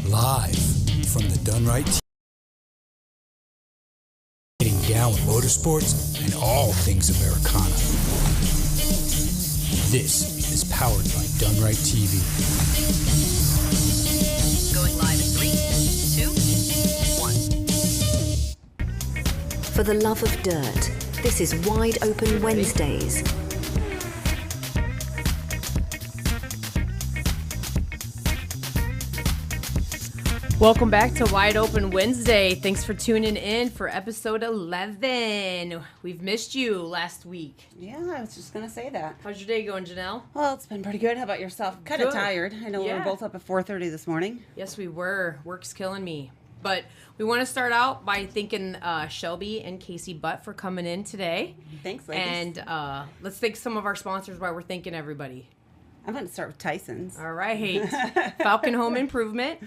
Live from the Done Right team. Getting down with motorsports and all things Americana. This is powered by Done Right TV. Going live in 3, 2, 1. For the love of dirt, this is Wide Open Wednesdays. Welcome back to Wide Open Wednesday. Thanks for tuning in for episode 11. We've missed you last week. Yeah, I was just going to say that. How's your day going, Janelle? Well, it's been pretty good. How about yourself? Kind of tired. I know we were both up at 4:30 this morning. Yes, we were. Work's killing me. But we want to start out by thanking Shelby and Kasey Butt for coming in today. Thanks, ladies. And let's thank some of our sponsors while we're thanking everybody. I'm going to start with Tyson's. All right. Falcon Home Improvement.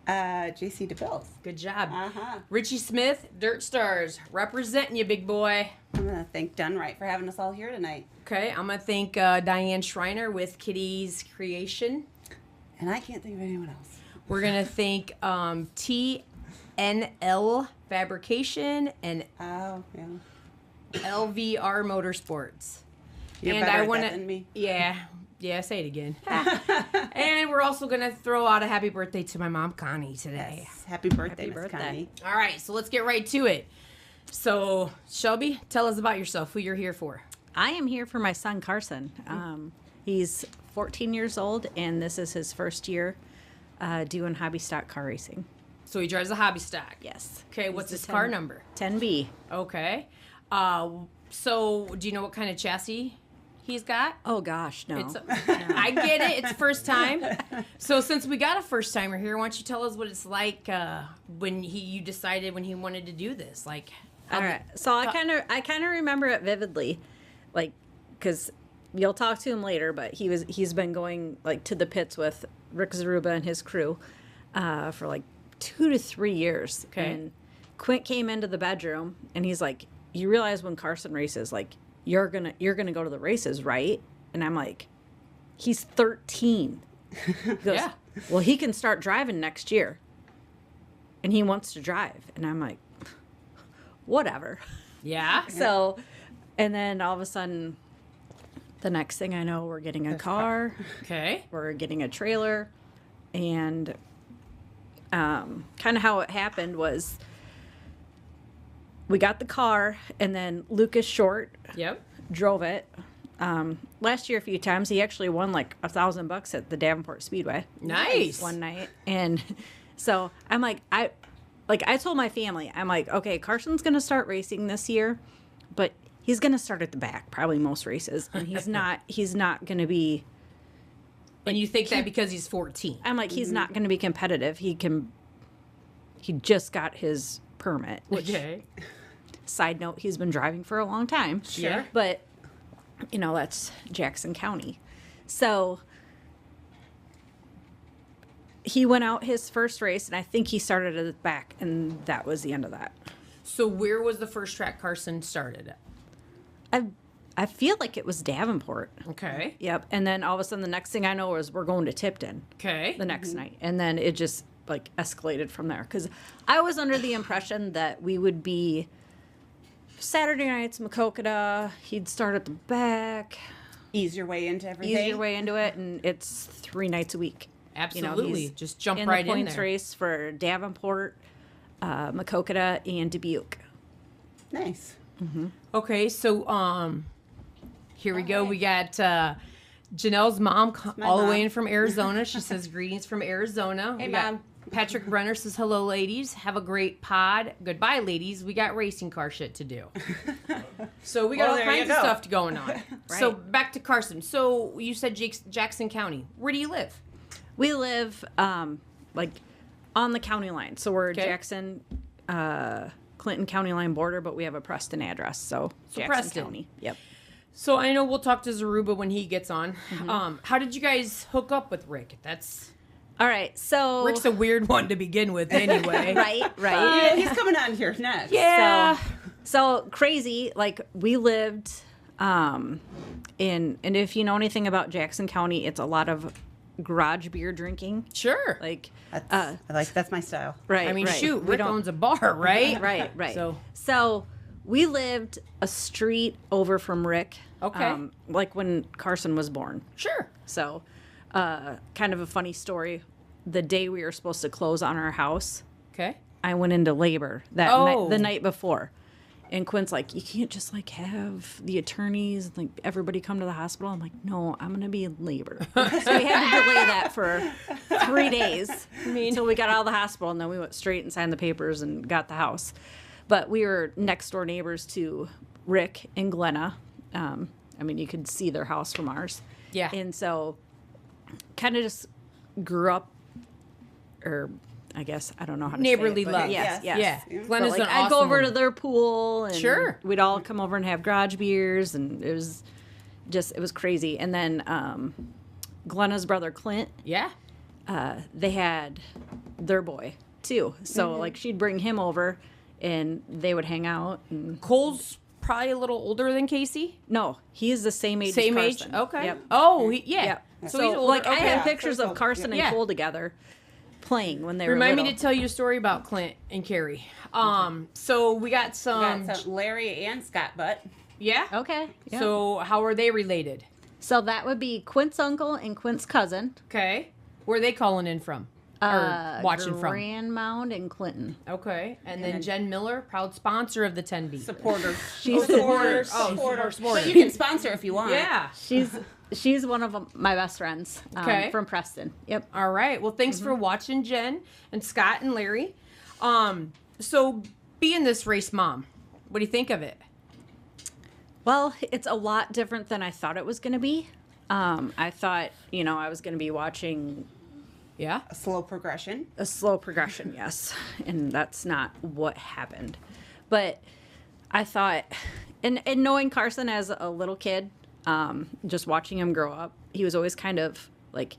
JC DeBills. Good job. Uh-huh. Richie Smith, Dirt Stars, representing you, big boy. I'm going to thank Done Right for having us all here tonight. Okay, I'm going to thank Diane Schreiner with Kitty's Creation. And I can't think of anyone else. We're going to thank TNL Fabrication and LVR Motorsports. You're and better I at want that than me. Yeah, say it again. And we're also going to throw out a happy birthday to my mom, Connie, today. Yes. Happy birthday, Miss birthday. Connie. All right, so let's get right to it. So, Shelby, tell us about yourself, who you're here for. I am here for my son, Carson. He's 14 years old, and this is his first year doing hobby stock car racing. So he drives a hobby stock. Yes. Okay, what's his car number? 10B. Okay. So do you know what kind of chassis he's got? Oh, gosh, no. I get it. It's first time. So since we got a first timer here, why don't you tell us what it's like when you decided when he wanted to do this? Like, all right. So I kind of remember it vividly, like, because you'll talk to him later, but he's been going like to the pits with Rick Zaruba and his crew for like 2 to 3 years. Okay. And Quint came into the bedroom and he's like, "You realize when Carson races, like, you're gonna go to the races, right?" And I'm like, "He's 13." He goes, Yeah. "Well, he can start driving next year." And he wants to drive. And I'm like, whatever. Yeah. So, and then all of a sudden, the next thing I know, we're getting a car. Okay. We're getting a trailer. And kind of how it happened was we got the car, and then Lucas Short drove it. Last year a few times. He actually won like $1,000 at the Davenport Speedway. Nice. One night. And so I'm like, I told my family, I'm like, okay, Carson's going to start racing this year, but he's going to start at the back, probably most races. And he's not going to be. And you think that because he's 14? I'm like, he's not going to be competitive. He just got his permit. Which, side note, he's been driving for a long time. Sure. But, that's Jackson County. So he went out his first race, and I think he started at the back, and that was the end of that. So where was the first track Carson started at? I feel like it was Davenport. Okay. Yep. And then all of a sudden, the next thing I know is we're going to Tipton. Okay. The next night. And then it just, like, escalated from there. Because I was under the impression that we would be Saturday nights, Makokata. He'd start at the back. Ease your way into everything. Ease your way into it. And it's 3 nights a week. Absolutely. Just jump in right the in points there. race for Davenport, Makokata, and Dubuque. Nice. Mm-hmm. Okay, so here we go. We got Janelle's mom all the way in from Arizona. She says greetings from Arizona. Hey, we Mom. got Patrick Brenner says hello, ladies. Have a great pod. Goodbye, ladies. We got racing car shit to do. So we got all kinds of stuff going on. Right. So back to Carson. So you said Jackson County. Where do you live? We live like on the county line. So we're Jackson, Clinton County line border, but we have a Preston address. So Jackson Preston. County. Yep. So I know we'll talk to Zaruba when he gets on. Mm-hmm. How did you guys hook up with Rick? That's all right. So Rick's a weird one to begin with, anyway. right. He's coming on here next. Yeah. So crazy. Like we lived and if you know anything about Jackson County, it's a lot of garage beer drinking. Sure. Like, that's my style. right. I mean, right. shoot, Rick owns a bar, right? Right. So we lived a street over from Rick. Okay. Like when Carson was born. sure. So, kind of a funny story. The day we were supposed to close on our house, Okay. I went into labor that Oh. the night before. And Quint's like, you can't just like have the attorneys and like everybody come to the hospital. I'm like, no, I'm gonna be in labor. So we had to delay that for 3 days until we got out of the hospital, and then we went straight and signed the papers and got the house. But we were next door neighbors to Rick and Glenna. I mean, you could see their house from ours. Yeah. And so, kind of just grew up, or I guess I don't know how to Neighborly say it, but love. Yes. Yeah. But, Glenn is like, an I'd awesome go over to woman. their pool, and Sure. we'd all come over and have garage beers, and it was crazy. And then Glenna's brother Clint, Yeah. they had their boy too. So like she'd bring him over, and they would hang out. And Cole's probably a little older than Casey. no, he is the same age. Same as age. Carson. Okay. Yep. Oh, yeah. Yep. So, So, he's older. like I Okay. have pictures of Carson and Yeah. Cole together playing when they were Remind little. me to tell you a story about Clint and Carrie. So we got some. Got some Larry and Scott Butt. Yeah. Okay. Yeah. So how are they related? So that would be Quint's uncle and Quint's cousin. Okay. Where are they calling in from? Or watching from? Grand Mound and Clinton. Okay. And then Jen Miller, proud sponsor of the 10B. Supporter. She's supporter. Oh, Supporter. supporter. But you can sponsor if you want. Yeah. She's one of my best friends. Okay. From Preston. Yep. All right. Well, thanks for watching, Jen and Scott and Larry. So being this race mom, what do you think of it? Well, it's a lot different than I thought it was going to be. I thought, I was going to be watching Yeah. A slow progression. a slow progression, yes. And that's not what happened. But I thought, and knowing Carson as a little kid, just watching him grow up, he was always kind of like,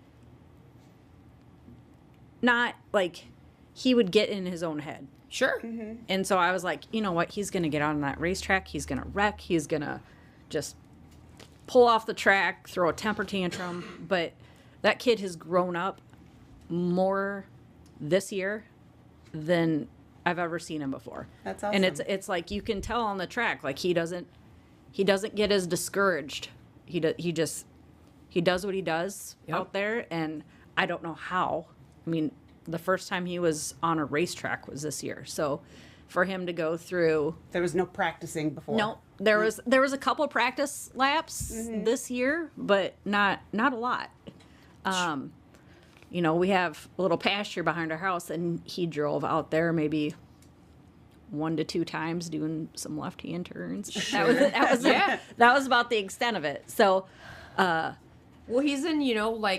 not like he would get in his own head. Sure. And so I was like, you know what? He's going to get on that racetrack. He's going to wreck. He's going to just pull off the track, throw a temper tantrum. But that kid has grown up more this year than I've ever seen him before. That's awesome. And it's like you can tell on the track, like he doesn't get as discouraged. He does what he does out there, and I don't know how. I mean, the first time he was on a racetrack was this year. So for him to go through, There was no practicing before. no, there was a couple practice laps this year, but not a lot. We have a little pasture behind our house, and he drove out there maybe 1 to 2 times doing some left-hand turns. That was about the extent of it. So, Well, he's in,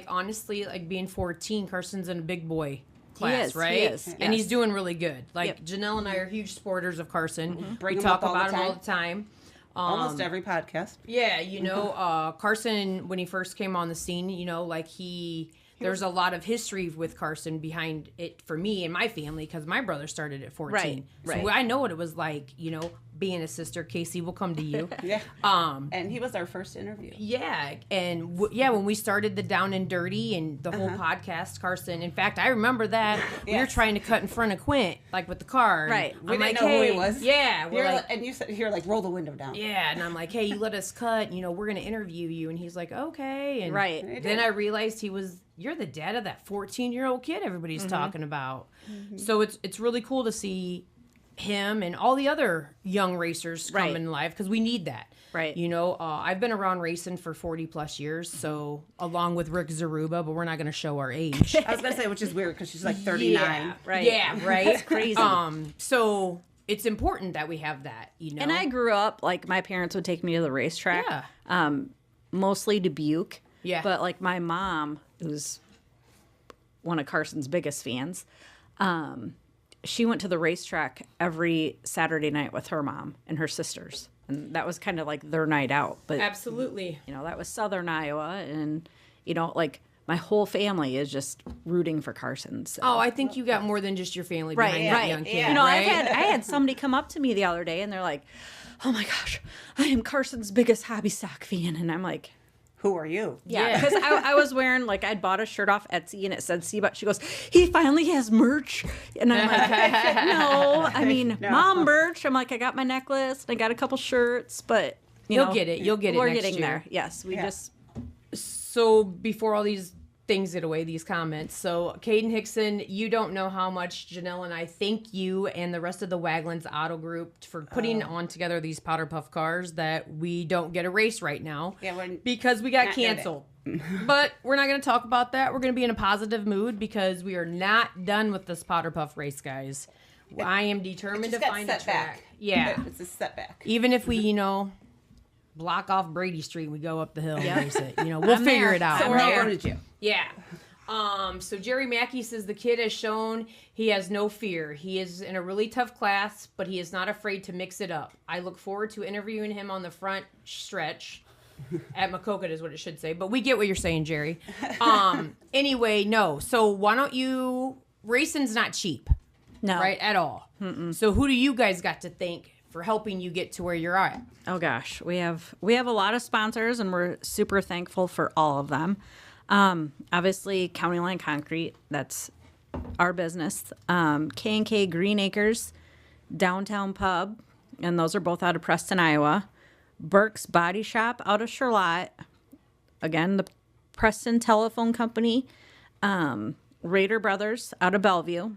honestly, like being 14, Carson's in a big boy class, is, right? he is, And he's yes. doing really good. Like, Yep. Janelle and I are huge supporters of Carson. Bring We him talk up all the about him all time. the time. Almost every podcast. Yeah, Carson, when he first came on the scene, there's a lot of history with Carson behind it for me and my family because my brother started at 14. Right. So I know what it was like, being a sister. Casey, will come to you. Yeah. And he was our first interview. Yeah, and when we started the Down and Dirty and the whole podcast, Carson. In fact, I remember that we were Yes. trying to cut in front of Quint, like with the car. and Right. We I'm didn't like, know who he hey, was. Yeah, we're You're like, and you said, you're like, roll the window down. yeah, and I'm like, hey, you let us cut. We're gonna interview you, and he's like, okay. And Right. then I realized you're the dad of that 14-year-old kid everybody's talking about. So it's really cool to see him and all the other young racers come Right. in life because we need that. Right. I've been around racing for 40 plus years, so along with Rick Zaruba, but we're not going to show our age. I was going to say, which is weird because she's like 39. Yeah, Right. Yeah, right. It's crazy. So it's important that we have that, And I grew up, like, my parents would take me to the racetrack. Yeah. Mostly Dubuque. Yeah. But, like, my mom, who's one of Carson's biggest fans, she went to the racetrack every Saturday night with her mom and her sisters. And that was kind of like their night out. But, Absolutely. that was Southern Iowa. And, like, my whole family is just rooting for Carson. So. Oh, I think you got more than just your family behind that young kid. I right? had somebody come up to me the other day and they're like, "Oh my gosh, I am Carson's biggest hobby stock fan," and I'm like, who are you? Yeah, because I was wearing, like, I'd bought a shirt off Etsy and it said Kasey Butt. She goes, he finally has merch. And I'm like, no, I mean, mom merch. I'm like, I got my necklace and I got a couple shirts, but you'll get it. You'll get it. We're next getting year. there. Yes, we just. So before all these things get away, these comments. So Caden Hickson, you don't know how much Janelle and I thank you and the rest of the Waglands Auto Group for putting on together these Powder Puff cars that we don't get a race right now because we got canceled. But we're not going to talk about that. We're going to be in a positive mood because we are not done with this Powder Puff race, guys. I am determined to find a track. Yeah. It's a setback. Even if we, block off Brady Street and we go up the hill and race it. We'll figure it out. So we're all going to jail. Yeah. So Jerry Mackey says the kid has shown he has no fear. He is in a really tough class, but he is not afraid to mix it up. I look forward to interviewing him on the front stretch. At Maquoketa is what it should say, but we get what you're saying, Jerry. Anyway, no. So why don't you... Racing's not cheap. No. Right? At all. Mm-mm. So who do you guys got to thank for helping you get to where you're at? Oh gosh, we have a lot of sponsors, and we're super thankful for all of them. Obviously, County Line Concrete, that's our business. K&K Green Acres, Downtown Pub, and those are both out of Preston, Iowa. Burke's Body Shop out of Charlotte. Again, the Preston Telephone Company. Raider Brothers out of Bellevue.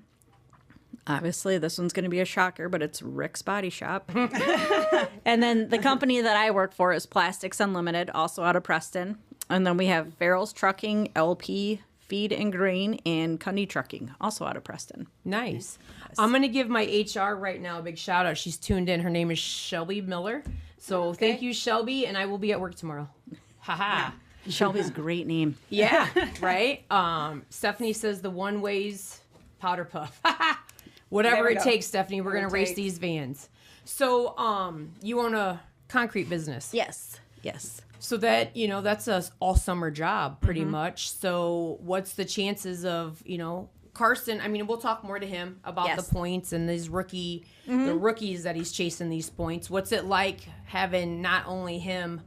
Obviously, this one's going to be a shocker, but it's Rick's Body Shop. And then the company that I work for is Plastics Unlimited, also out of Preston. And then we have Farrell's Trucking, LP, Feed and Grain, and Cundy Trucking, also out of Preston. Nice. Yes. I'm going to give my HR right now a big shout out. She's tuned in. Her name is Shelby Miller. So thank you, Shelby, and I will be at work tomorrow. Ha-ha. Shelby's a great name. Yeah, right? Stephanie says the one ways Powder Puff. Whatever it takes, Stephanie. We're going to race these vans. So you own a concrete business. Yes. So that, that's a all summer job pretty much. So what's the chances of, Carson, we'll talk more to him about the points and these the rookies that he's chasing these points. What's it like having not only him,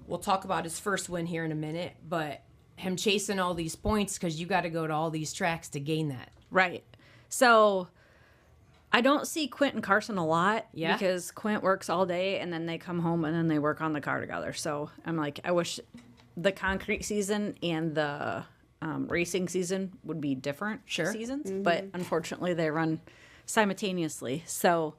we'll talk about his first win here in a minute, but him chasing all these points because you got to go to all these tracks to gain that. Right. So I don't see Quint and Carson a lot because Quint works all day and then they come home and then they work on the car together. So I'm like, I wish the concrete season and the racing season would be different seasons, but unfortunately they run simultaneously. So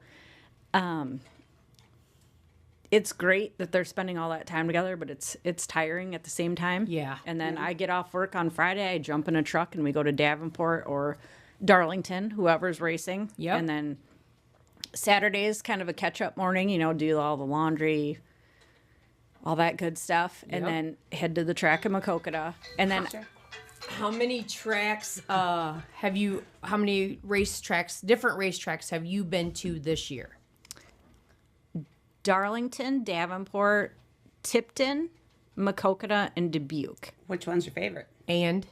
it's great that they're spending all that time together, but it's tiring at the same time. Yeah. And then I get off work on Friday, I jump in a truck and we go to Davenport or Darlington, whoever's racing. Yep. And then Saturday's kind of a catch-up morning, do all the laundry, all that good stuff, and then head to the track in Maquoketa. And then how many tracks how many different racetracks have you been to this year? Darlington, Davenport, Tipton, Maquoketa, and Dubuque. Which one's your favorite? And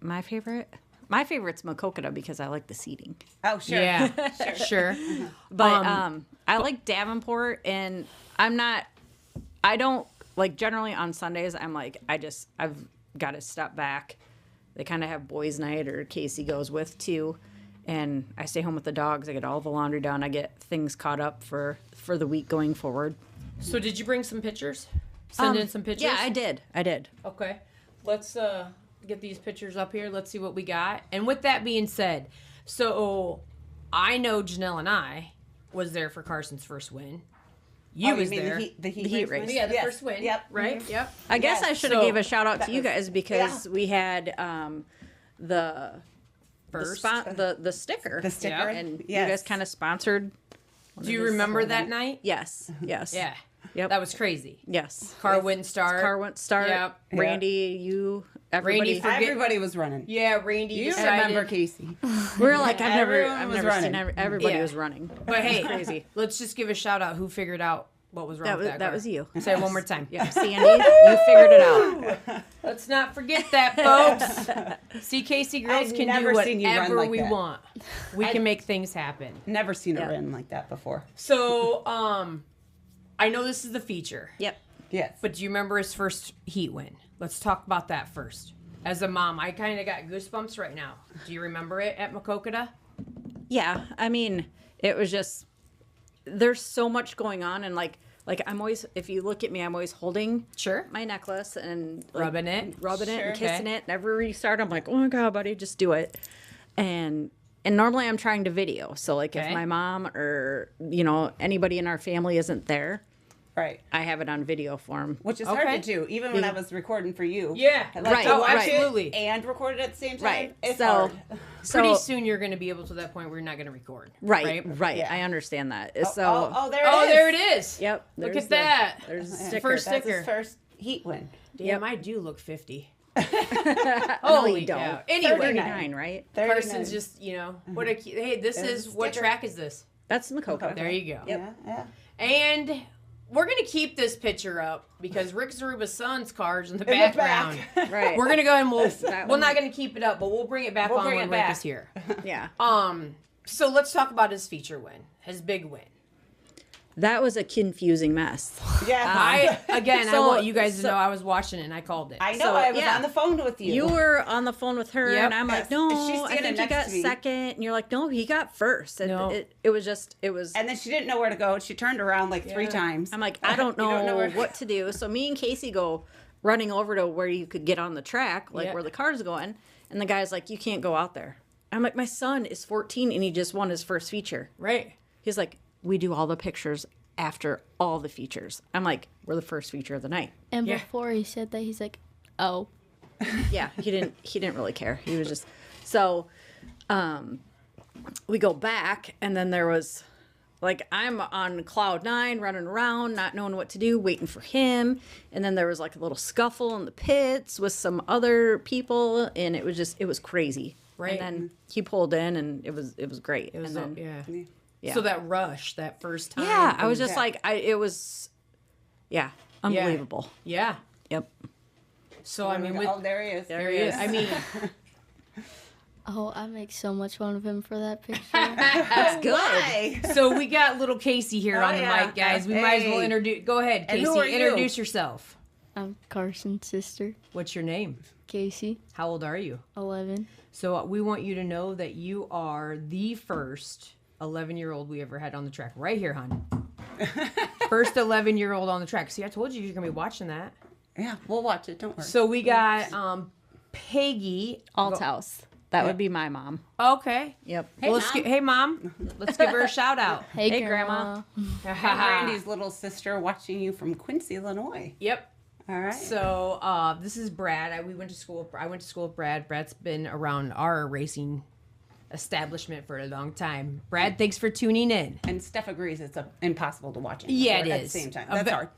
my favorite's Maquoketa because I like the seating. Oh, sure. Yeah, sure. But I like Davenport, and generally on Sundays, I'm like, I've got to step back. They kind of have boys' night, or Kasey goes with too. And I stay home with the dogs. I get all the laundry done. I get things caught up for the week going forward. So did you bring some pictures? Send in some pictures? Yeah, I did. Okay. Let's get these pictures up here. Let's see what we got. And with that being said, so I know Janelle and I was there for Carson's first win. You was there. The heat race. Yeah, the first win. Yep. Right? Mm-hmm. Yep. I guess I should have gave a shout out to you guys because we had the sticker. The sticker. Yep. And you guys kind of sponsored. Do you remember that night? Yes. Yeah. Yep. That was crazy. Yes. Car wouldn't start. Yep. Randy, you, everybody. Everybody was running. Yeah, Randy. You remember Kasey. We were like, I've never seen everybody was running. But hey, crazy. Let's just give a shout out who figured out what was wrong with that car. That was you. Say it one more time. Yeah, Sandy, you figured it out. Let's not forget that, folks. See, Kasey girls can do whatever we want. We can make things happen. Never seen her run like that before. So, I know this is the feature. Yep. Yes. But do you remember his first heat win? Let's talk about that first. As a mom, I kind of got goosebumps right now. Do you remember it at Makokata? Yeah, I mean, it was just, there's so much going on, and like I'm always, if you look at me, I'm always holding my necklace and like, rubbing it and kissing it. Never restart. I'm like, oh my God, buddy, just do it. And normally I'm trying to video. So like if my mom or, anybody in our family isn't there, right, I have it on video form. Which is hard to do, even when I was recording for you. Yeah. Absolutely. And record it at the same time. Right. It's hard. Pretty soon you're going to be able to that point where you're not going to record. Right. Yeah. I understand that. There it is. There it is. Yep. Look at that. There's a sticker. That's sticker. his first heat win. Damn, I do look 50. Holy cow. Anyway, 39, right? 39. Carson's just, what hey, this is, what track is this? That's Makokata. There you go. Yep. Yeah. And we're going to keep this picture up because Rick Zaruba's son's car's in the background. Right. We're going to go and we're not going to keep it up, but we'll bring it back on when Rick is here. Yeah. So let's talk about his feature win, his big win. That was a confusing mess. Yeah. I want you guys to know I was watching it and I called it. I know. I was on the phone with you. You were on the phone with her, and I'm like, no, I think he got second. And you're like, no, he got first. And it was. And then she didn't know where to go. She turned around like 3 times. I'm like, I don't know what to do. So me and Kasey go running over to where you could get on the track, like where the car's going. And the guy's like, you can't go out there. I'm like, my son is 14 and he just won his first feature. Right. He's like, we do all the pictures after all the features. I'm like, we're the first feature of the night. And before he said that, he's like, oh. Yeah, he didn't really care. He was just so we go back, and then there was like, I'm on cloud 9 running around not knowing what to do, waiting for him, and then there was like a little scuffle in the pits with some other people, and it was crazy. Right. And then he pulled in, and it was great. It was and then, yeah. So that rush, that first time. Yeah, I was just like, it was, unbelievable. Yeah. Yep. So, I mean, there he is. There he is. I mean. Oh, I make so much fun of him for that picture. That's good. Why? So we got little Kasey here on the mic, guys. We might as well introduce. Go ahead, Kasey. Introduce yourself. I'm Carson's sister, What's your name? Kasey, How old are you? 11. So we want you to know that you are the first 11-year-old we ever had on the track. Right here, hon. First 11-year-old on the track. See, I told you you're going to be watching that. Yeah, we'll watch it. Don't worry. So we got Peggy Althouse. That would be my mom. Okay. Yep. Hey, Mom. Let's give her a shout out. Hey, Grandma. And Randy's little sister watching you from Quincy, Illinois. Yep. All right. So this is Brad. I went to school with Brad. Brad's been around our racing establishment for a long time. Brad, thanks for tuning in. And Steph agrees it's impossible to watch it. Yeah, it at is. the same time. That's hard.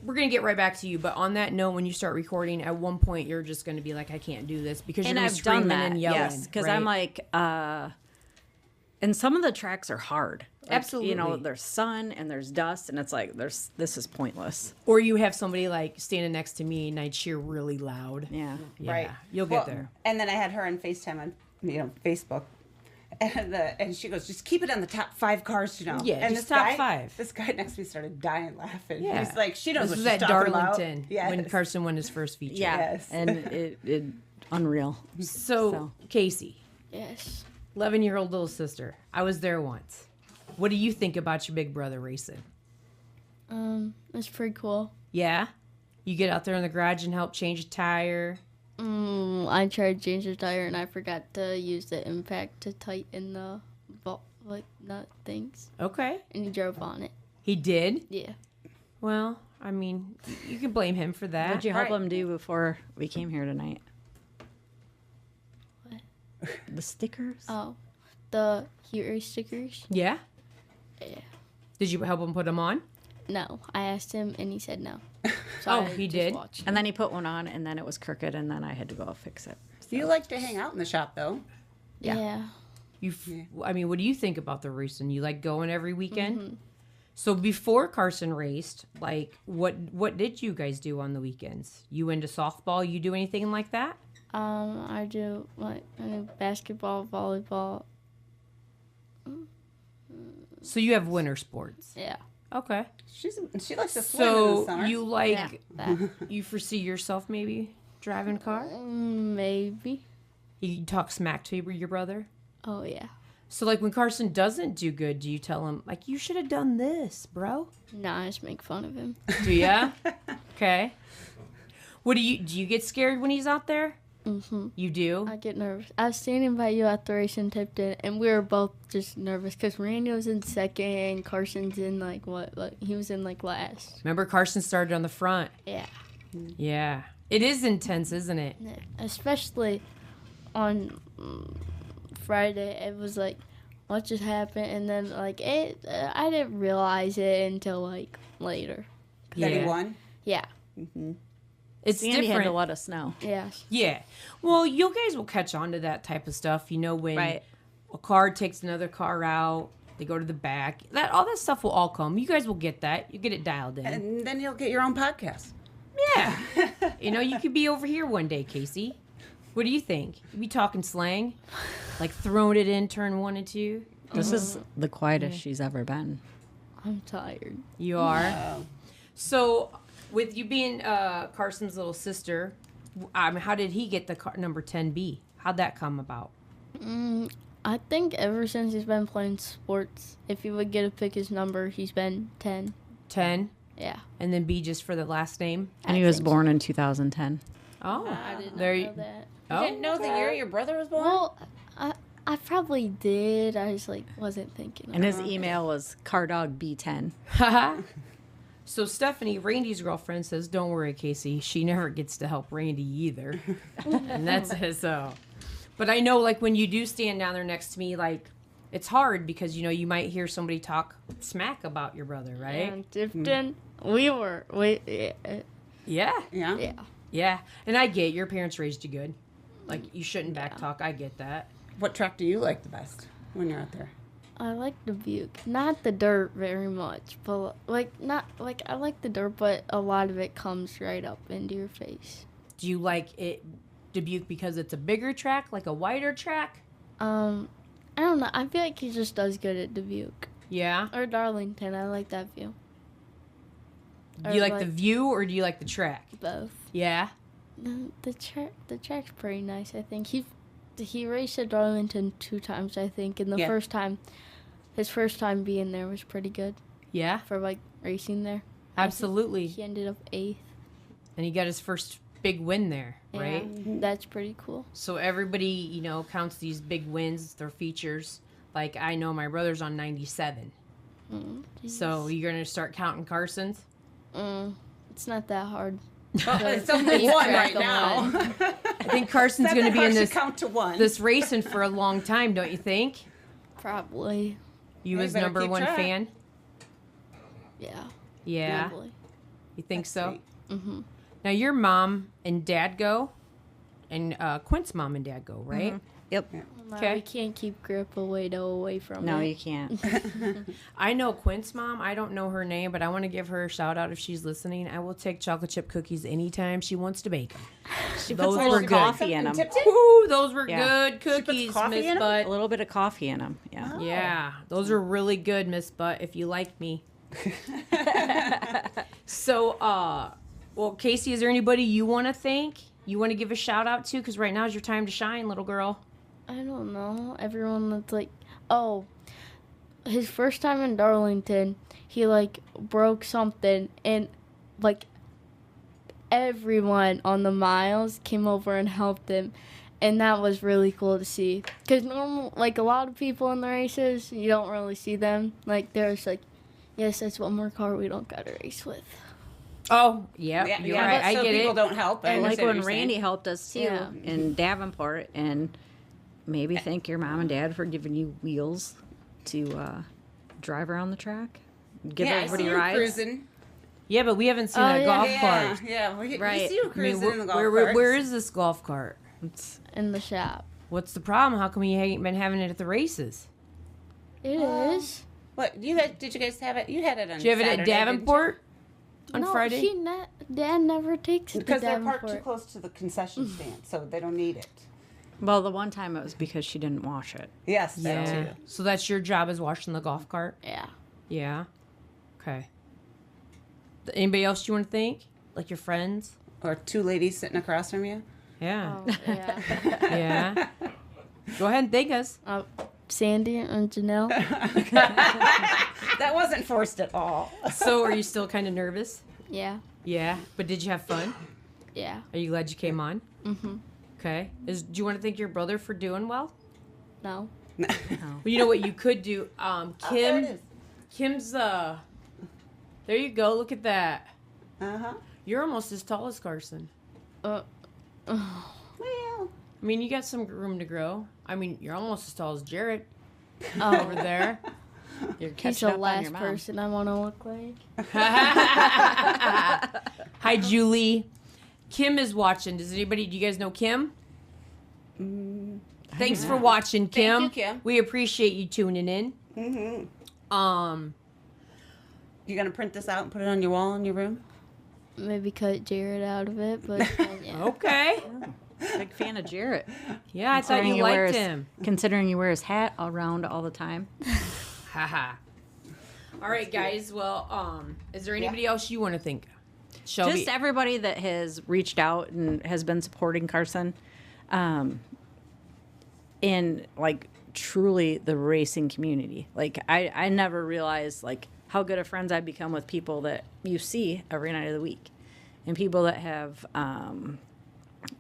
We're going to get right back to you, but on that note, when you start recording, at one point you're just going to be like, I can't do this because you're going to be screaming and yelling. Yes, because I'm like, and some of the tracks are hard. Like, Absolutely. There's sun and there's dust, and it's like, this is pointless. Or you have somebody like standing next to me and I'd cheer really loud. Yeah. Right. You'll get there. And then I had her on FaceTime on Facebook. And she goes, just keep it on the top 5 cars, Yeah, and just top 5. This guy next to me started dying laughing. Yeah. He's like, she knows this what was she's at talking Darlington about. when Carson won his first feature. Yeah. Yes. And it unreal. So, Kasey, Yes. 11-year-old little sister. I was there once. What do you think about your big brother racing? It's pretty cool. Yeah? You get out there in the garage and help change a tire? I tried to change the tire and I forgot to use the impact to tighten the nut things. Okay. And he drove on it. He did? Yeah. Well, I mean, you can blame him for that. What did you help him do before we came here tonight? What? The stickers? Oh, the hero stickers? Yeah? Yeah. Did you help him put them on? No. I asked him and he said no. So Oh, I he just did? watched And then he put one on, and then it was crooked, and then I had to go fix it. So you like to hang out in the shop, though? Yeah. I mean, what do you think about the racing? You like going every weekend? Mm-hmm. So before Carson raced, like, what did you guys do on the weekends? You into softball? You do anything like that? I do basketball, volleyball. So you have winter sports. Yeah. Okay. She likes to swim in the So summer. you like That. you foresee yourself maybe driving a car? Maybe. You talk smack to your brother? Oh yeah. So like when Carson doesn't do good, do you tell him like you should have done this, bro? Nah, I just make fun of him. Do ya? Okay. What do you get scared when he's out there? Mm-hmm. You do? I get nervous. I was standing by you at the race in Tipton, and we were both just nervous because Randy was in second and Carson's in like he was in like last. Remember Carson started on the front. Yeah. Yeah. It is intense, isn't it? Yeah. Especially on Friday, it was like, what just happened? And then like I didn't realize it until like later. That he won? Yeah. It's Sandy different. had to let us know. Yeah. Yeah. Well, you guys will catch on to that type of stuff. You know, when a car takes another car out, they go to the back. All that stuff will all come. You guys will get that. You get it dialed in. And then you'll get your own podcast. Yeah. You know, you could be over here one day, Kasey. What do you think? You be talking slang? Like throwing it in turn 1 and 2? This is the quietest she's ever been. I'm tired. You are? So, with you being Carson's little sister, how did he get the number 10B? How'd that come about? I think ever since he's been playing sports, if he would get to pick his number, he's been 10. 10? Yeah. And then B just for the last name? And he was born in 2010. Oh. I did not there know that. You didn't know the year your brother was born? Well, I probably did. I just like wasn't thinking. And his email was cardogb10. So Stephanie, Randy's girlfriend, says, "Don't worry, Kasey. She never gets to help Randy either." And that's his. But I know, like, when you do stand down there next to me, like, it's hard because, you know, you might hear somebody talk smack about your brother, right? And Tipton, yeah. Yeah. Yeah. Yeah. And I get your parents raised you good. Like, you shouldn't backtalk. I get that. What track do you like the best when you're out there? I like the Butte, not the dirt very much, but I like the dirt, but a lot of it comes right up into your face. Do you like it, Dubuque, because it's a bigger track, like a wider track? I don't know. I feel like he just does good at Dubuque Yeah. or Darlington. I like that view. Do you like the view or do you like the track? Both. Yeah. The track's pretty nice. I think he raced at Darlington 2 times. I think, and his first time being there was pretty good. Yeah. For like racing there. Absolutely. He ended up 8th. And he got his first big win there, right? Yeah, that's pretty cool. So everybody, you know, counts these big wins, their features. Like, I know my brother's on 97. So you're going to start counting Carsons? It's not that hard. It's only one right now. I think Carson's going to be in this count to one. this racing for a long time, don't you think? Probably. You Yeah, as better number keep 1 track. fan? Yeah. Yeah. Probably. You think That's so? sweet. Mm-hmm. Now, your mom and dad go, and Quint's mom and dad go, right? Yep. No, Okay. we can't keep Grandpa away from No, it. you can't. I know Quint's mom. I don't know her name, but I want to give her a shout out if she's listening. I will take chocolate chip cookies anytime she wants to bake them. She Those puts a were little good. coffee in them. Ooh, those were Yeah. good cookies, coffee Miss in 'em? Butt. A little bit of coffee in them. Yeah. Yeah, those are really good, Miss Butt, if you like me. So, well, Kasey, is there anybody you want to thank? You want to give a shout out to? Because right now is your time to shine, little girl. I don't know. Everyone that's like, his first time in Darlington, he like broke something, and like everyone on the miles came over and helped him, and that was really cool to see. Cause normal, like a lot of people in the races, you don't really see them. Like there's like, yes, that's one more car we don't got to race with. Oh, yeah, you're right. I so get people it. don't help. I And like understand what when you're saying. Randy helped us too Yeah. in Davenport, and maybe thank your mom and dad for giving you wheels to drive around the track, give I everybody see you rides. cruising. Yeah, but we haven't seen Oh, that yeah. golf Yeah, cart. yeah. We Right. see you I mean, cruising in the golf where carts. is this golf cart? In the shop. What's the problem? How come you ain't been having it at the races? It is. What did you guys have it? You had it on. Did you have it Saturday, at didn't you? Davenport on no, Friday? Dad never takes it to Because they're parked too Davenport. close to the concession stand, so they don't need it. Well, the one time it was because she didn't wash it. Yes, that Yeah. too. So that's your job is washing the golf cart? Yeah. Yeah. Okay. Anybody else you want to thank? Like your friends? Or 2 ladies sitting across from you. Yeah. Oh, yeah. Yeah. Go ahead and thank us. Sandy and Janelle. That wasn't forced at all. So, are you still kind of nervous? Yeah. Yeah. But did you have fun? Yeah. Are you glad you came on? Mm-hmm. Okay. Do you want to thank your brother for doing well? No. Well, you know what you could do? There it is. Kim's, there you go. Look at that. Uh-huh. You're almost as tall as Carson. Well, I mean, you got some room to grow. I mean, you're almost as tall as Jared over Oh, there. You're he's catching the up on last your mom. person I want to look like. Hi, Julie. Kim is watching. Do you guys know Kim? Thanks for watching, Kim. you, Kim. We appreciate you tuning in. Mm-hmm. You gonna print this out and put it on your wall in your room? Maybe cut Jared out of it, but yeah. Okay. Big fan of Jarrett. Yeah, I thought Considering you wear liked his- him. Considering you wear his hat around all the time. Haha. All right, guys. Well, is there anybody else you want to thank? Shelby. Just everybody that has reached out and has been supporting Carson. In like truly the racing community. Like I never realized like how good of friends I've become with people that you see every night of the week. And people that have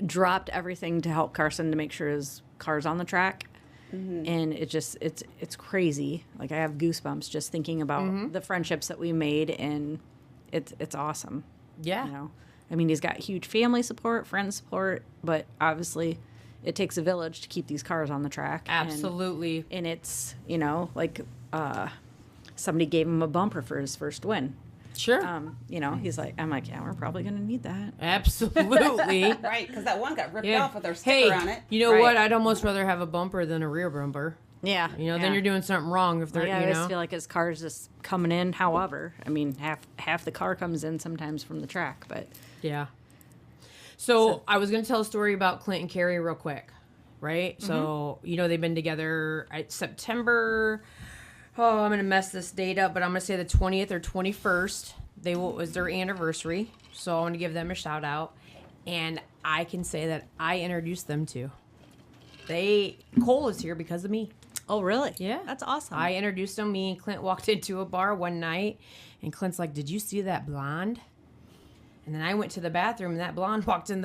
dropped everything to help Carson to make sure his car's on the track. And it's crazy. Like I have goosebumps just thinking about the friendships that we made, and it's awesome. Yeah. You know, I mean, he's got huge family support, friend support, but obviously it takes a village to keep these cars on the track. Absolutely. And it's, you know, like somebody gave him a bumper for his first win. Sure. You know, I'm like, yeah, we're probably going to need that. Absolutely. Right, because that one got ripped Yeah. off with our sticker Hey, on it. you know Right. what? I'd almost rather have a bumper than a rear bumper. Yeah. You know, then you're doing something wrong if they're, Like, I you always know. feel like his car's just coming in. However, I mean, half the car comes in sometimes from the track, but Yeah. So I was going to tell a story about Clint and Carrie real quick, right? So, you know, they've been together September. Oh, I'm going to mess this date up, but I'm going to say the 20th or 21st. Was their anniversary. So I want to give them a shout out. And I can say that I introduced them to. Cole is here because of me. oh, really? Yeah. That's awesome. I introduced him. Me and Clint walked into a bar one night, and Clint's like, "Did you see that blonde?" And then I went to the bathroom, and that blonde walked in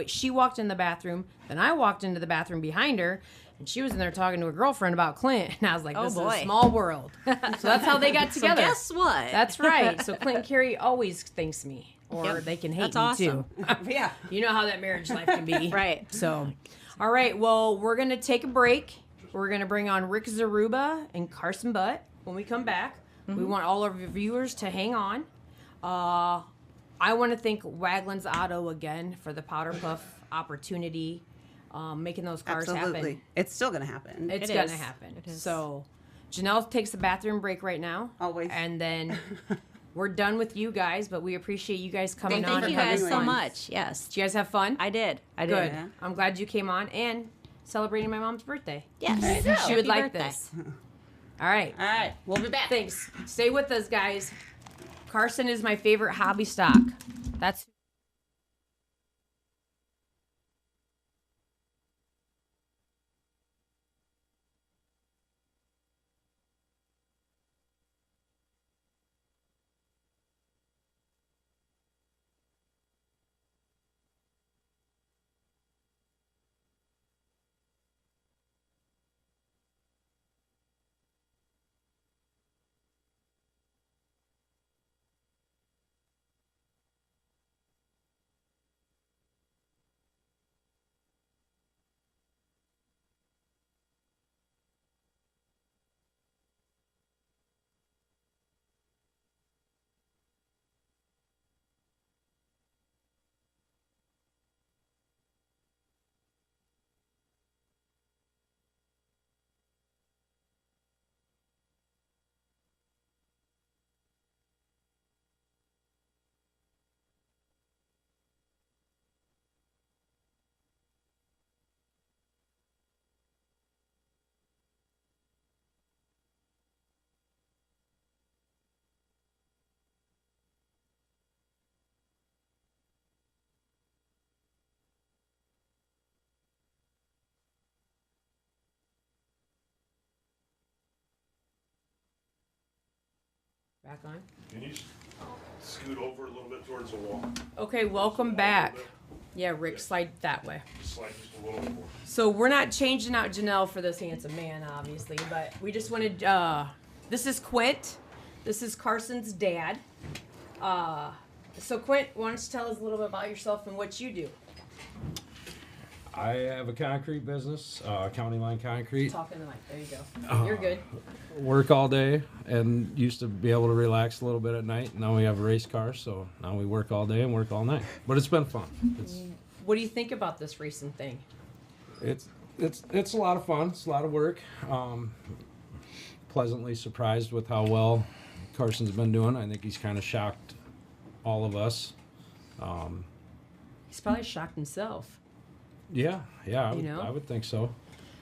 she walked in the bathroom, then I walked into the bathroom behind her, and she was in there talking to a girlfriend about Clint. And I was like, Oh, this is boy. a small world. So that's how they got together. So guess what? That's right. So Clint and Carrie always thanks me, or Yep. they can hate That's me awesome. too. Yeah. You know how that marriage life can be. Right. So, all right. Well, we're going to take a break. We're going to bring on Rick Zaruba and Carson Butt when we come back. We want all of your viewers to hang on. I want to thank Wagland's Auto again for the powder puff opportunity, making those cars Absolutely. happen. It's still going to happen. It's It going is. to happen. It is. So, Janelle takes the bathroom break right now. Always. And then we're done with you guys, but we appreciate you guys coming Thank on. you Thank for you guys coming so on. much. Yes. Did you guys have fun? I did. I did. Good. Yeah. I'm glad you came on and celebrating my mom's birthday. Yes. She Happy would like birthday. this. All right. All right. We'll be back. Thanks. Stay with us, guys. Carson is my favorite hobby stock. That's Back on. Can you scoot over a little bit towards the wall? Okay, welcome back. Yeah, Rick, slide that way. Just slide just a little more. So we're not changing out Janelle for this handsome man, obviously, but we just wanted, this is Quint. This is Carson's dad. So Quint, why don't you tell us a little bit about yourself and what you do? I have a concrete business, County Line Concrete. Talk in the mic, there you go. You're good. Work all day and used to be able to relax a little bit at night. Now we have a race car, so now we work all day and work all night. But it's been fun. What do you think about this racing thing? It's a lot of fun. It's a lot of work. Pleasantly surprised with how well Carson's been doing. I think he's kind of shocked all of us. He's probably shocked himself. Yeah, I would think so.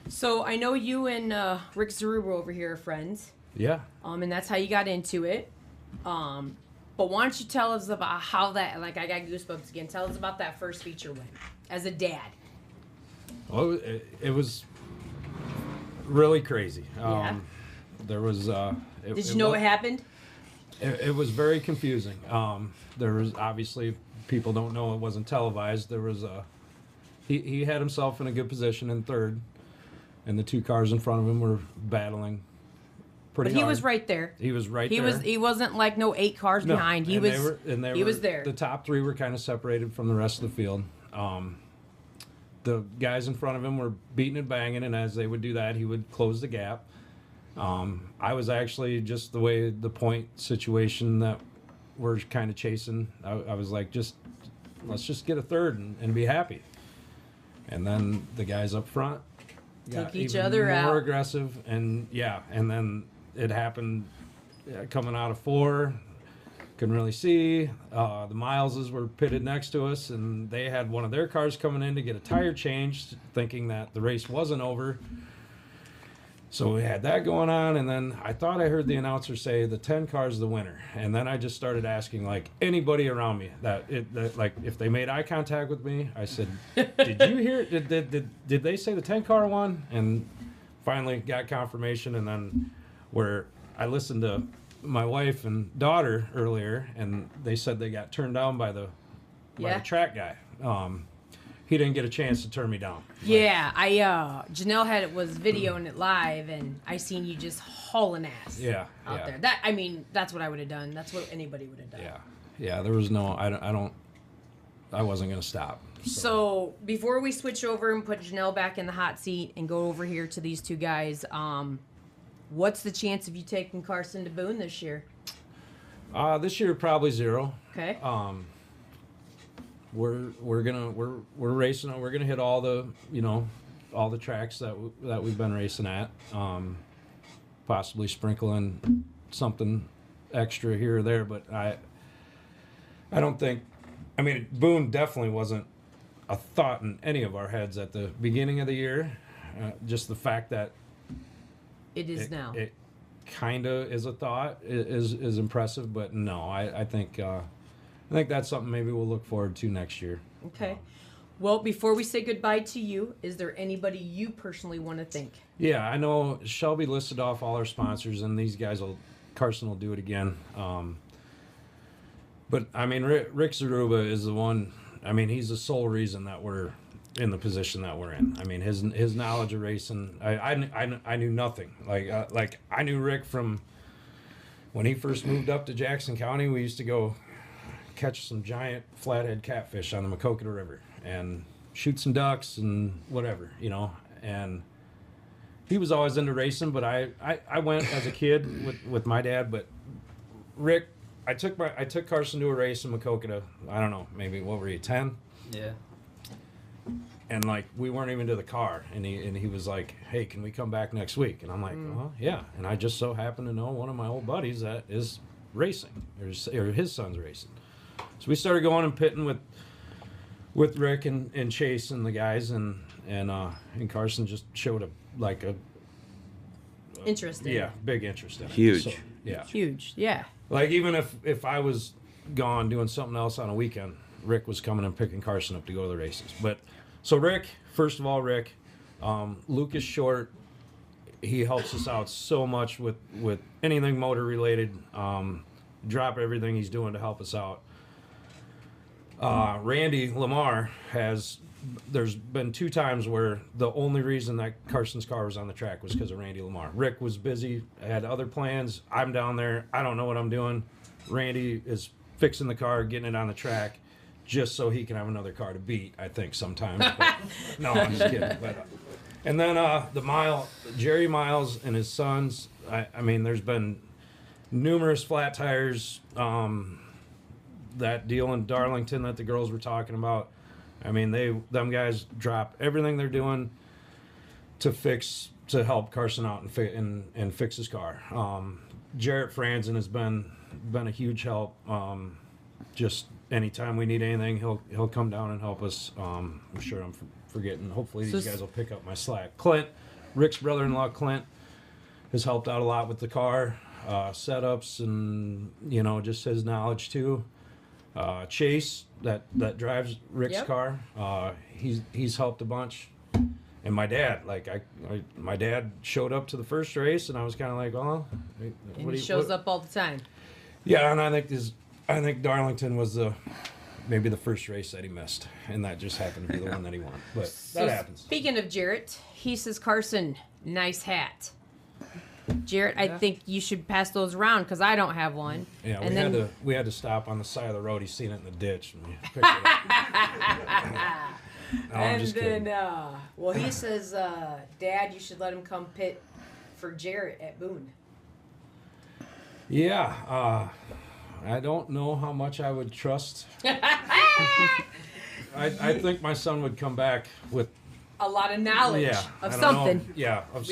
So I know you and Rick Zaruba over here are friends. Yeah. And that's how you got into it. But why don't you tell us about how that, like I got goosebumps again, tell us about that first feature win as a dad. Well, it was really crazy. Yeah. There was... Did you know what happened? It was very confusing. There was, obviously, people don't know it wasn't televised. There was a... He had himself in a good position in third, and the two cars in front of him were battling pretty hard. But he was right there. He was right there. He wasn't like no 8 cars behind. He was there. The top 3 were kind of separated from the rest of the field. The guys in front of him were beating and banging, and as they would do that, he would close the gap. I was actually, just the way the point situation that we're kind of chasing, I was like, let's just get a third and be happy. And then the guys up front took each other out. More aggressive, and then it happened coming out of 4. Couldn't really see. The Mileses were pitted next to us, and they had one of their cars coming in to get a tire changed, thinking that the race wasn't over. So we had that going on, and then I thought I heard the announcer say the 10 car's the winner. And then I just started asking, like, anybody around me that like, if they made eye contact with me, I said, did you hear, did they say the 10 car won? And finally got confirmation, and then where I listened to my wife and daughter earlier, and they said they got turned down by the track guy. He didn't get a chance to turn me down. Yeah, Janelle was videoing it live, and I seen you just hauling ass out there. That's what I would have done. That's what anybody would have done. Yeah. There was no, I wasn't gonna stop. So before we switch over and put Janelle back in the hot seat and go over here to these two guys, what's the chance of you taking Carson to Boone this year? This year probably 0. Okay. We're racing. We're gonna hit all the tracks that we've been racing at. Possibly sprinkling something extra here or there, but I don't think. I mean, Boone definitely wasn't a thought in any of our heads at the beginning of the year. Just the fact that it is now. It kind of is a thought. Is impressive, but no, I think. I think that's something maybe we'll look forward to next year. Okay. Well, before we say goodbye to you, is there anybody you personally want to thank? Yeah, I know Shelby listed off all our sponsors, and these guys Carson will do it again. But I mean, Rick Zaruba is the one. I mean, he's the sole reason that we're in the position that we're in. I mean, his knowledge of racing. I knew nothing. Like I knew Rick from when he first moved up to Jackson County. We used to go catch some giant flathead catfish on the Maquoketa River and shoot some ducks and whatever, and he was always into racing, but I went as a kid with my dad. But Rick, I took Carson to a race in Maquoketa. I don't know, maybe, what were you, 10? Yeah. And like, we weren't even to the car, and he was like, hey, can we come back next week? And I'm like, well, yeah. And I just so happened to know one of my old buddies that is racing, or his son's racing. So we started going and pitting with Rick and Chase and the guys, and Carson just showed a interest in it. Big interest in it. Huge. So, yeah. Huge. Yeah. Like, even if I was gone doing something else on a weekend, Rick was coming and picking Carson up to go to the races. But so Rick, first of all, Lucas Short, he helps us out so much with anything motor related. drop everything he's doing to help us out. Randy Lamar there's been 2 times where the only reason that Carson's car was on the track was because of Randy Lamar. Rick was busy, had other plans. I'm down there. I don't know what I'm doing. Randy is fixing the car, getting it on the track, just so he can have another car to beat, I think, sometimes. But, no, I'm just kidding. But, and then Jerry Miles and his sons, I mean, there's been numerous flat tires, that deal in Darlington that the girls were talking about. I mean, them guys drop everything they're doing to help Carson out and fix his car. Jarrett Franzen has been a huge help. Just anytime we need anything, he'll come down and help us. I'm sure I'm forgetting. Hopefully these guys will pick up my slack. Clint, Rick's brother-in-law, Clint, has helped out a lot with the car setups and just his knowledge too. Chase that drives Rick's car, he's helped a bunch. And my dad, my dad showed up to the first race, and I was kind of like, oh. And he shows up all the time. Yeah, and I think Darlington was maybe the first race that he missed, and that just happened to be the one that he won. But that happens. Speaking of Jarrett, he says, Carson, nice hat. Jarrett, I think you should pass those around because I don't have one. Yeah, and we had to stop on the side of the road. He's seen it in the ditch. And we picked it up. No, I'm just kidding. Well, he says, Dad, you should let him come pit for Jarrett at Boone. Yeah, I don't know how much I would trust. I think my son would come back with a lot of knowledge of something.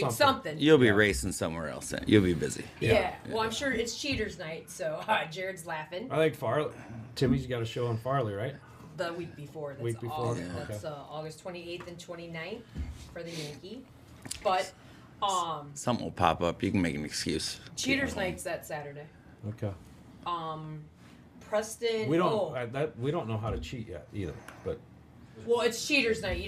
Something. You'll be racing somewhere else. You'll be busy. Yeah. Well, I'm sure it's Cheaters Night, so Jared's laughing. I think Timmy's got a show in Farley, right? The week before. That's August 28th and 29th for the Yankee. But something will pop up. You can make an excuse. Cheaters Night's that Saturday. Okay. Preston. We don't know how to cheat yet either. But well, it's Cheaters Night.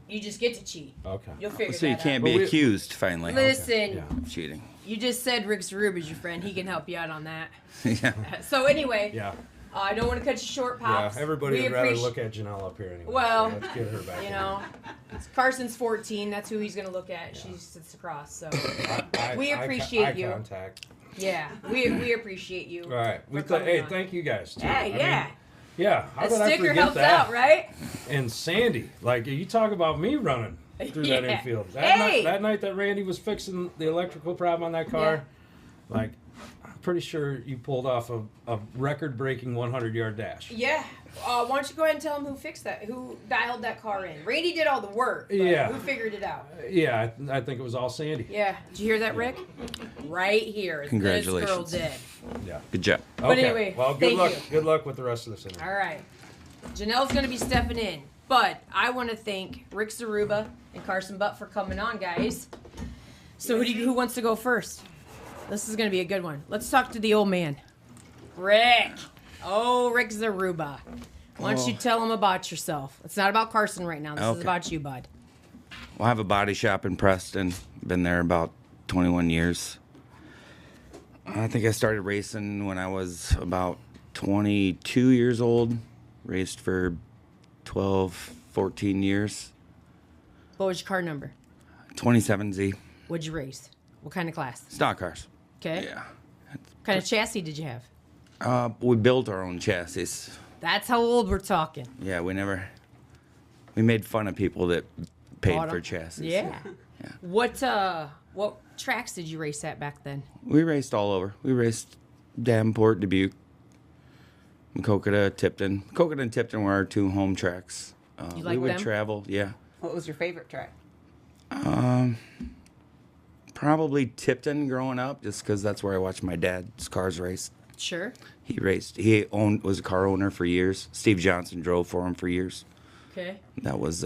You just get to cheat. Okay. You'll figure that out. So you can't be accused finally. Listen, of cheating. You just said Rick Zarub is your friend. He can help you out on that. Yeah. So anyway. Yeah. I don't want to cut you short, Pops. Yeah, everybody would rather look at Janelle up here anyway. Well, so let's get her back. Carson's 14. That's who he's going to look at. Yeah. She sits across. So we appreciate you. Contact. Yeah, we appreciate you. All right. Thank you guys. Too. Yeah. Yeah. How did I forget that? Out, right? And Sandy, you talk about me running through that infield. That night that Randy was fixing the electrical problem on that car, I'm pretty sure you pulled off a record-breaking 100-yard dash. Yeah. Why don't you go ahead and tell him who fixed that, who dialed that car in? Randy did all the work. But who figured it out? Yeah, I think it was all Sandy. Yeah. Did you hear that, Rick? Right here. Congratulations. This girl did. Yeah. Good job. Okay. But anyway, well, good luck. Good luck with the rest of this interview. All right. Janelle's going to be stepping in, but I want to thank Rick Zaruba and Carson Butt for coming on, guys. So who wants to go first? This is going to be a good one. Let's talk to the old man. Rick. Oh, Rick Zaruba. Why don't you tell him about yourself? It's not about Carson right now. This is about you, bud. Well, I have a body shop in Preston. Been there about 21 years. I think I started racing when I was about 22 years old. Raced for 12, 14 years. What was your car number? 27Z. What'd you race? What kind of class? Stock cars. Okay. Yeah. What kind of chassis did you have? We built our own chassis. That's how old we're talking. Yeah, we made fun of people that paid for chassis. Yeah. What tracks did you race at back then? We raced all over. We raced Davenport, Dubuque, Maquoketa, Tipton. Maquoketa and Tipton were our 2 home tracks. You like we would them? travel, yeah. What was your favorite track? Probably Tipton growing up, just because that's where I watched my dad's cars race. Sure. He raced. He was a car owner for years. Steve Johnson drove for him for years. Okay. That was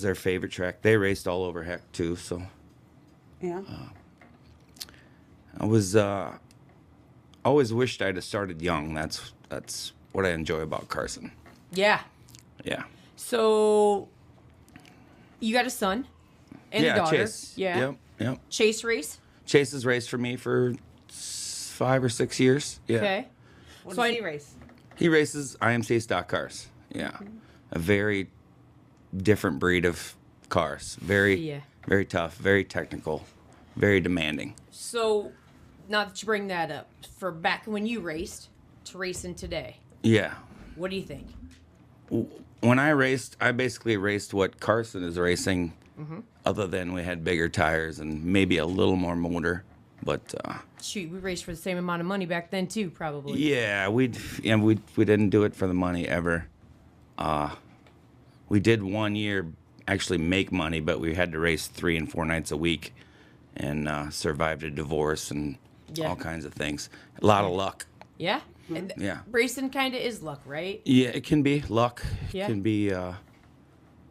their favorite track. They raced all over heck too. So. Yeah. I was always wished I'd have started young. That's what I enjoy about Carson. Yeah. Yeah. So you got a son and a daughter. Chase. Yeah. Yep. Chase race? Chase has raced for me for 5 or 6 years. Yeah. Okay. What So does I- he race? He races IMCA stock cars. Yeah. A very different breed of cars. Very tough, very technical, very demanding. So, not that you bring that up, for back when you raced to racing today, Yeah. what do you think? When I raced, I basically raced what Carson is racing, other than we had bigger tires and maybe a little more motor. But Shoot, we raced for the same amount of money back then too, probably. yeah, we didn't do it for the money ever. We did 1 year actually make money, but we had to race 3 and 4 nights a week, and survived a divorce and all kinds of things. A lot of luck. Yeah. And Yeah. Racing kind of is luck, right? Yeah, it can be luck. Yeah. It can be.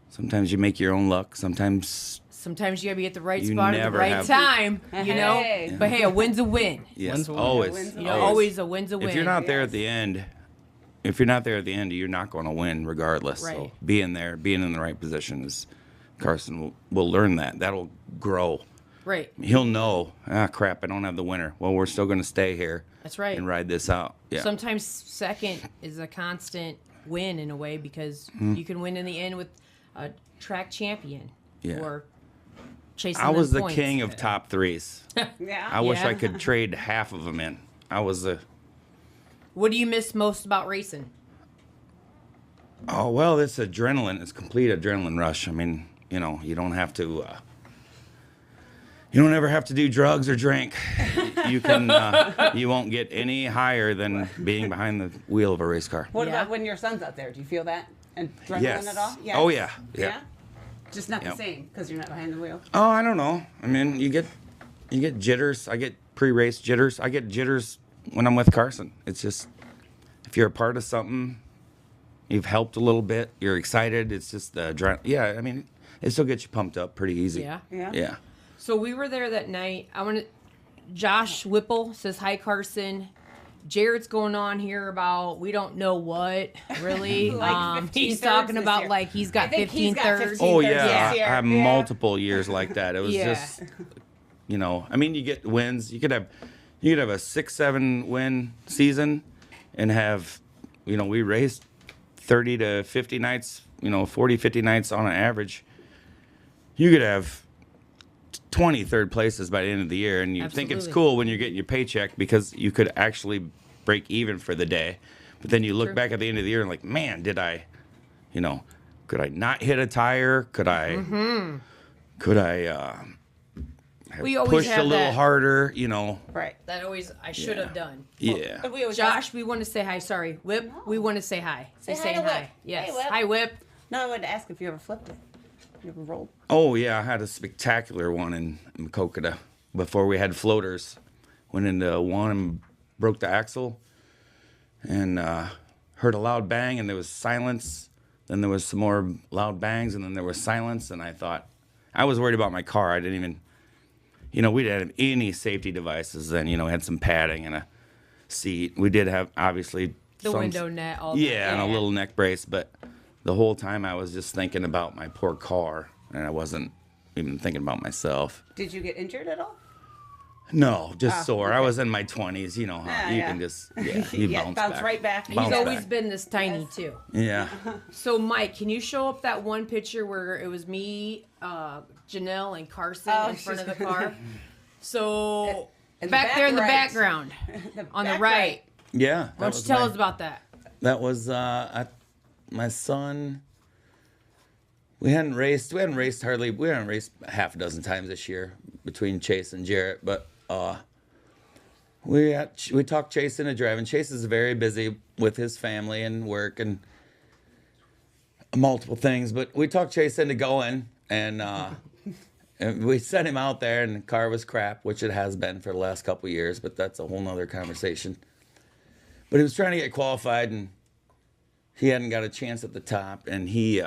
Sometimes you make your own luck. Sometimes. Sometimes you gotta be at the right You spot at the never right have- time, you know. Hey. But hey, a win's a win. Yes, win. always. Wins You know, always. always a win's a win. If you're not there at the end, you're not going to win regardless. So Right. being in the right position is. Carson will learn that. That'll grow. Right. He'll know. Crap! I don't have the winner. Well, we're still going to stay here. That's right. And ride this out. Yeah. Sometimes second is a constant win in a way because Hmm. you can win in the end with a track champion Yeah. or chasing. I was them the points. king of top threes. Yeah. I wish Yeah. I could trade half of them in. I was the. What do you miss most about racing? Oh well, it's adrenaline. It's complete adrenaline rush. I mean, you don't have to. You don't ever have to do drugs or drink. You can. You won't get any higher than being behind the wheel of a race car. What Yeah. about when your son's out there? Do you feel that adrenaline Yes. at all? Oh yeah. Yeah. Just not Yep. the same because you're not behind the wheel. Oh, I don't know. I mean, you get jitters. I get pre-race jitters. I get jitters when I'm with Carson. It's just if you're a part of something, you've helped a little bit. You're excited. It's just the adrenaline. Yeah, I mean, it still gets you pumped up pretty easy. Yeah. Yeah. Yeah. So we were there that night. Josh Whipple says hi, Carson. Jared's going on here about we don't know what really. Like 15 he's thirds talking this about year. like he's got I think 15 he's got thirds. 15 Oh thirds yeah, this year. I have Yeah. multiple years like that. It was Yeah. just, I mean, you get wins. You could have a 6-7 win season, and have, we raced 30 to 50 nights. 40, 50 nights on an average. You could have 20 third places by the end of the year, and you think it's Absolutely. cool when you're getting your paycheck because you could actually break even for the day. But then you look True. back at the end of the year and like, man, did I, could I not hit a tire? Could I, have We always pushed a have little that. harder? Right. That always I should have done. Yeah. But we always Josh, we want to say hi. Sorry, Whip. We want to say hi. Say hi saying to Whip. hi. Yes. Hey, Whip. Hi, Whip. No, I wanted to ask if you ever flipped it. You ever rolled? Oh yeah, I had a spectacular one in Makokata before we had floaters. Went into one and broke the axle, and heard a loud bang, and there was silence. Then there was some more loud bangs, and then there was silence. And I thought, I was worried about my car. I didn't even, we didn't have any safety devices then. We had some padding and a seat. We did have obviously The some, window net. All yeah, that. and a little neck brace, but the whole time I was just thinking about my poor car, and I wasn't even thinking about myself. Did you get injured at all? No, just sore. I okay. was in my 20s, you know how Yeah, you yeah. can just you Yeah, bounce bounce back. right back. He's Bounce always back. been this tiny too. Yeah. So, Mike, can you show up that one picture where it was me, Janelle, and Carson in front of the car? So, In the back back there in the right. background, on the back right. Yeah. Why don't you tell us about that? That was my son. We hadn't raced half a dozen times this year between Chase and Jarrett, but we talked Chase into driving. Chase is very busy with his family and work and multiple things, but we talked Chase into going, and we sent him out there, and the car was crap, which it has been for the last couple of years, but that's a whole nother conversation. But he was trying to get qualified, and he hadn't got a chance at the top, and he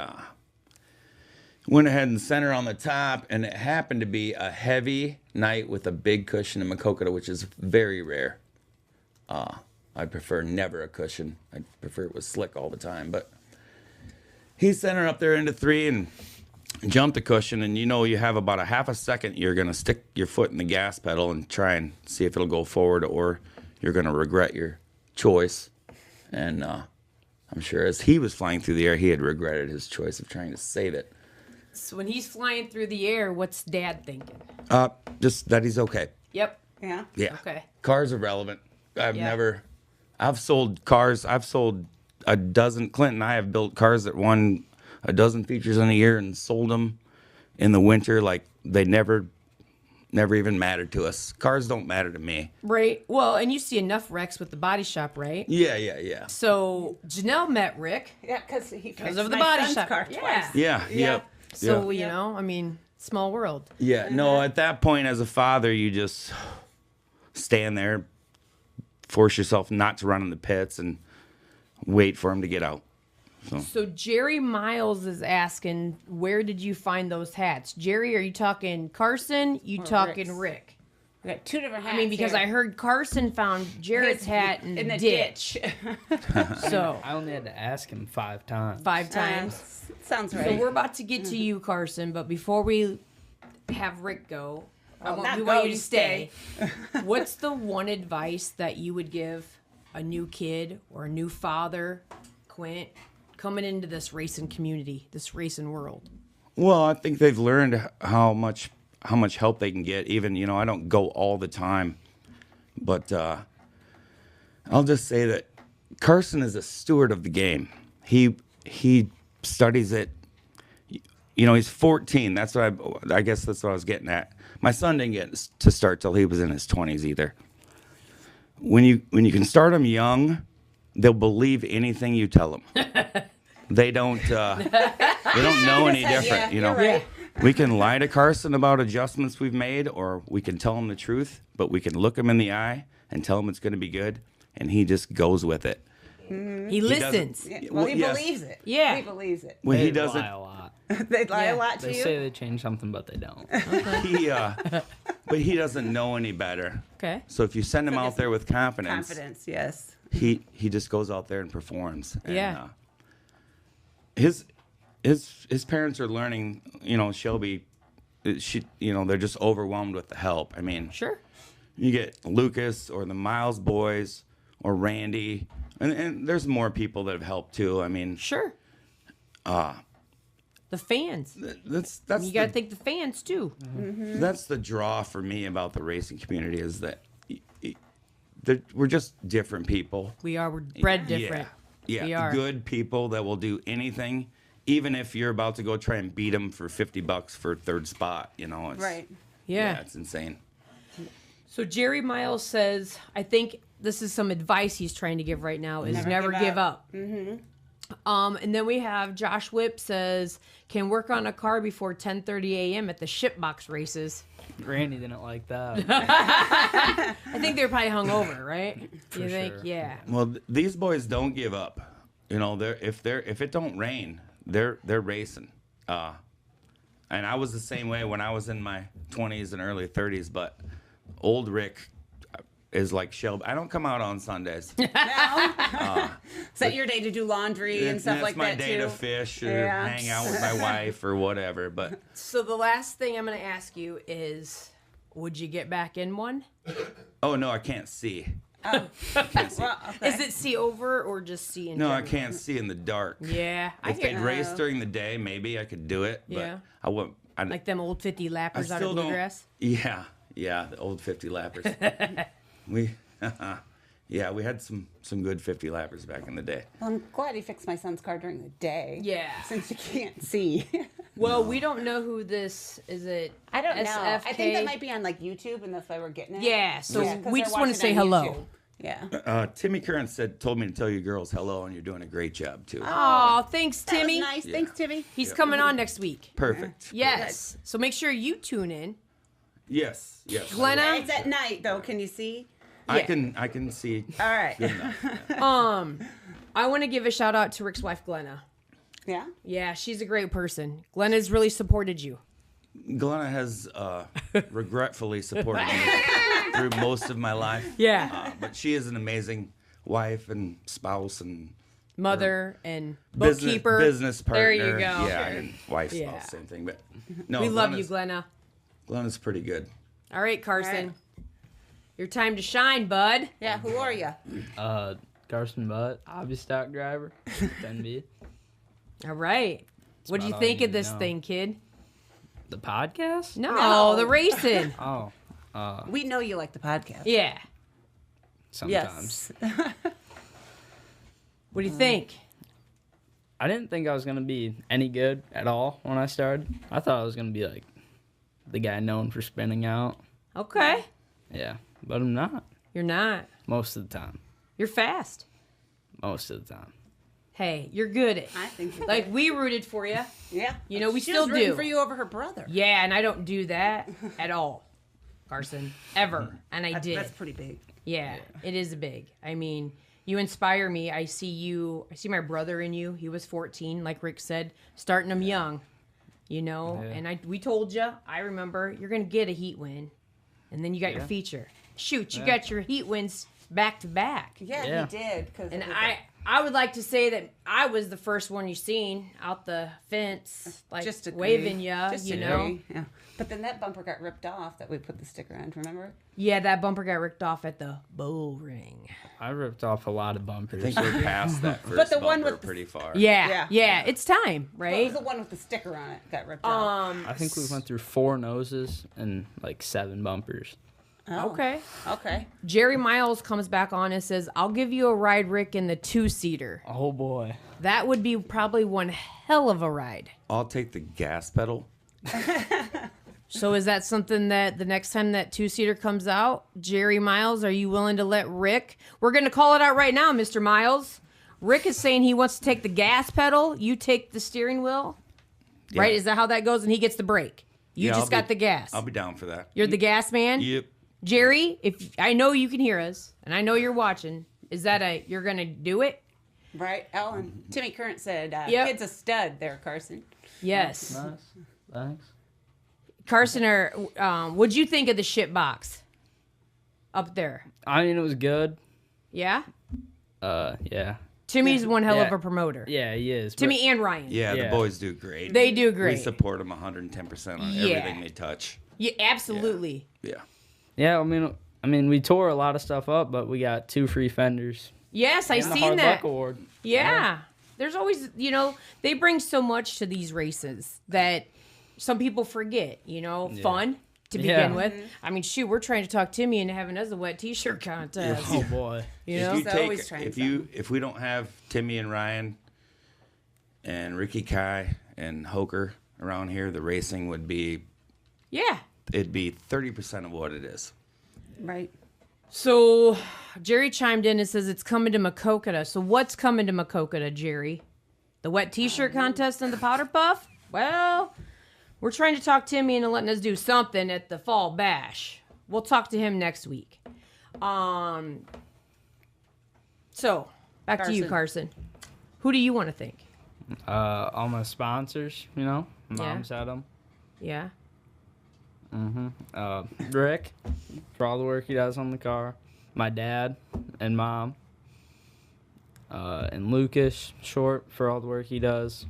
went ahead and sent her on the top, and it happened to be a heavy night with a big cushion in Makokata, which is very rare. I prefer never a cushion. I prefer it was slick all the time, but he sent her up there into 3 and jumped the cushion, and you have about a half a second you're going to stick your foot in the gas pedal and try and see if it'll go forward, or you're going to regret your choice. And I'm sure as he was flying through the air, he had regretted his choice of trying to save it. So when he's flying through the air, what's Dad thinking? Just that he's okay. Yep. Yeah. Yeah. Okay. Cars are relevant. I've sold cars. I've sold a dozen. Clint and I have built cars that won a dozen features in a year and sold them in the winter like they never even mattered to us. Cars don't matter to me. Right. Well, and you see enough wrecks with the body shop, right? Yeah. So Janelle met Rick. Yeah, because of the body shop. Car twice. Yeah. So, you know, I mean, small world. Yeah, no, at that point as a father, you just stand there, force yourself not to run in the pits and wait for him to get out. So Jerry Miles is asking, where did you find those hats? Jerry, are you talking Carson? You talking Rick? We got two different hats. I mean, because here. I heard Carson found Jared's hat in the ditch. So I only had to ask him 5 times. 5 times. Sounds right. So we're about to get to you, Carson, but before we have Rick go, we want you to stay. What's the one advice that you would give a new kid or a new father, Quint, coming into this racing community, this racing world? Well, I think they've learned how much help they can get. Even, you know, I don't go all the time, but I'll just say that Carson is a steward of the game. He studies it. You know, he's 14. That's what I guess that's what I was getting at. My son didn't get to start till he was in his 20s either. When you can start them young, they'll believe anything you tell them. They don't know any different, you know. Right. We can lie to Carson about adjustments we've made, or we can tell him the truth, but we can look him in the eye and tell him it's going to be good, and he just goes with it. Mm-hmm. He listens. Yeah, well, he yes. believes it. Yeah. He believes it. When They he doesn't, lie a lot. They lie a lot to They you. say they change something, but they don't. but he doesn't know any better. Okay. So if you send him out there with confidence, yes. he just goes out there and performs. And, Yeah. His parents are learning. You know, Shelby, they're just overwhelmed with the help. I mean, Sure. you get Lucas or the Miles boys or Randy, and there's more people that have helped too. I mean, Sure. The fans. that's You got to think the fans too. Mm-hmm. That's the draw for me about the racing community is that we're just different people. We're bred different. Yeah, We are. good people that will do anything, even if you're about to go try and beat them for $50 for third spot. You know, it's, Right. Yeah. it's insane. So Jerry Miles says, I think this is some advice he's trying to give right now, is never give up. Mm-hmm. And then we have Josh Whip says, can work on a car before 10:30 a.m. at the shipbox races. Randy didn't like that. I think they're probably hungover, right? For You think? sure. Yeah. Well, these boys don't give up. You know, if it don't rain, they're racing. And I was the same way when I was in my 20s and early 30s. But old Rick is like Shelby. I don't come out on Sundays. Is that your day to do laundry and stuff like that too? That's my day to fish or hang out with my wife or whatever. But So the last thing I'm going to ask you is, would you get back in one? oh no, I can't see. Oh. I can't see. Well, okay. Is it see over or just see in No, I general? can't see in the dark. Yeah. If they'd race during the day, maybe I could do it. But Yeah. I wouldn't. Like them old 50 lappers out still of don't- bluegrass? Yeah, the old 50 lappers. we had some good 50 lappers back in the day. Well, I'm glad he fixed my son's car during the day. Yeah. Since you can't see. Well, we don't know who this is. It I don't know. SFK? I think that might be on like YouTube, and that's why we're getting it. Yeah, so 'cause we they're just want to watching say on hello. YouTube. Yeah. Timmy Curran told me to tell you girls hello, and you're doing a great job too. Oh, thanks, That was Timmy. nice. Thanks, Timmy. He's coming on next week. Perfect. Yes. So make sure you tune in. Yes. Glenna? It's at night though. Can you see? I can see. All right. Good enough. I want to give a shout out to Rick's wife, Glenna. Yeah. Yeah, she's a great person. Glenna's really supported you. Glenna has regretfully supported me through most of my life. Yeah. But she is an amazing wife and spouse and Mother and bookkeeper. business partner. There you go. Yeah, and wife, spouse, Yeah. same thing. But no, We love you, Glenna. Glenna's pretty good. All right, Carson. All right. Your time to shine, bud. Yeah, who are you? Carson Butt, hobby stock driver, 10B. All right. What do you about all think you of need to this know. thing, kid? The podcast? No, the racing. Oh, We know you like the podcast. Yeah. sometimes. Yes. What do you think? I didn't think I was gonna be any good at all when I started. I thought I was gonna be like the guy known for spinning out. Okay. Yeah, but I'm not You're not. most of the time. You're fast. Most of the time. Hey, you're good. I think you're Like, we rooted for you. Yeah. You know, we She still was rooting do. for you over her brother. Yeah, and I don't do that at all, Carson. Ever. And I did. That's pretty big. Yeah, it is big. I mean, you inspire me. I see my brother in you. He was 14, like Rick said, starting him young, you know. Yeah. And we told you, I remember, you're going to get a heat win. And then you got your feature. Shoot, you got your heat wins back to back. Yeah, he did. And I would like to say that I was the first one you seen out the fence, like Just agree. waving you, Just you agree. know. Yeah. But then that bumper got ripped off that we put the sticker on, remember? Yeah, that bumper got ripped off at the bull ring. I ripped off a lot of bumpers. I think we're past that first the one bumper with the- pretty far. Yeah, it's time, It right? was the one with the sticker on it got ripped off. I think we went through 4 noses and like 7 bumpers. Oh, Okay. Okay. Jerry Miles comes back on and says, I'll give you a ride, Rick, in the 2-seater. Oh boy. That would be probably one hell of a ride. I'll take the gas pedal. So is that something that the next time that 2-seater comes out, Jerry Miles, are you willing to let Rick? We're going to call it out right now, Mr. Miles. Rick is saying he wants to take the gas pedal. You take the steering wheel. Yeah. Right? Is that how that goes? And he gets the brake. You Yeah, just I'll got be- the gas. I'll be down for that. You're the gas man? Yep. Jerry, if I know you can hear us, and I know you're watching, is that you're going to do it? Right, Ellen. Timmy Current said, Yep. kid's a stud there, Carson. Yes. Nice. Thanks. Carson, what'd you think of the shit box up there? I mean, it was good. Yeah? Yeah. Timmy's one hell of Yeah. a promoter. Yeah, he is. but- Timmy and Ryan. Yeah, the Yeah. boys do great. They do great. We support them 110% on Yeah. everything they touch. Yeah, absolutely. Yeah. Yeah, I mean, we tore a lot of stuff up, but we got 2 free fenders. Yes, I And the seen Hard that. Luck Award. Yeah. There's always, they bring so much to these races that some people forget, fun to begin Yeah. with. I mean, shoot, we're trying to talk Timmy into having us a wet t-shirt contest. Oh boy. You know? If you He's take, always trying if we don't have Timmy and Ryan and Ricky Kai and Hoker around here, the racing would be Yeah. it'd be 30% of what it is. Right. So Jerry chimed in and says it's coming to Makokata. So what's coming to Makokata, Jerry? The wet t-shirt contest and the powder puff? Well, we're trying to talk Timmy into letting us do something at the fall bash. We'll talk to him next week. So back to you, Carson. Who do you want to thank? All my sponsors, Mom's had them. Yeah. Rick, for all the work he does on the car. My dad and mom. And Lucas Short for all the work he does.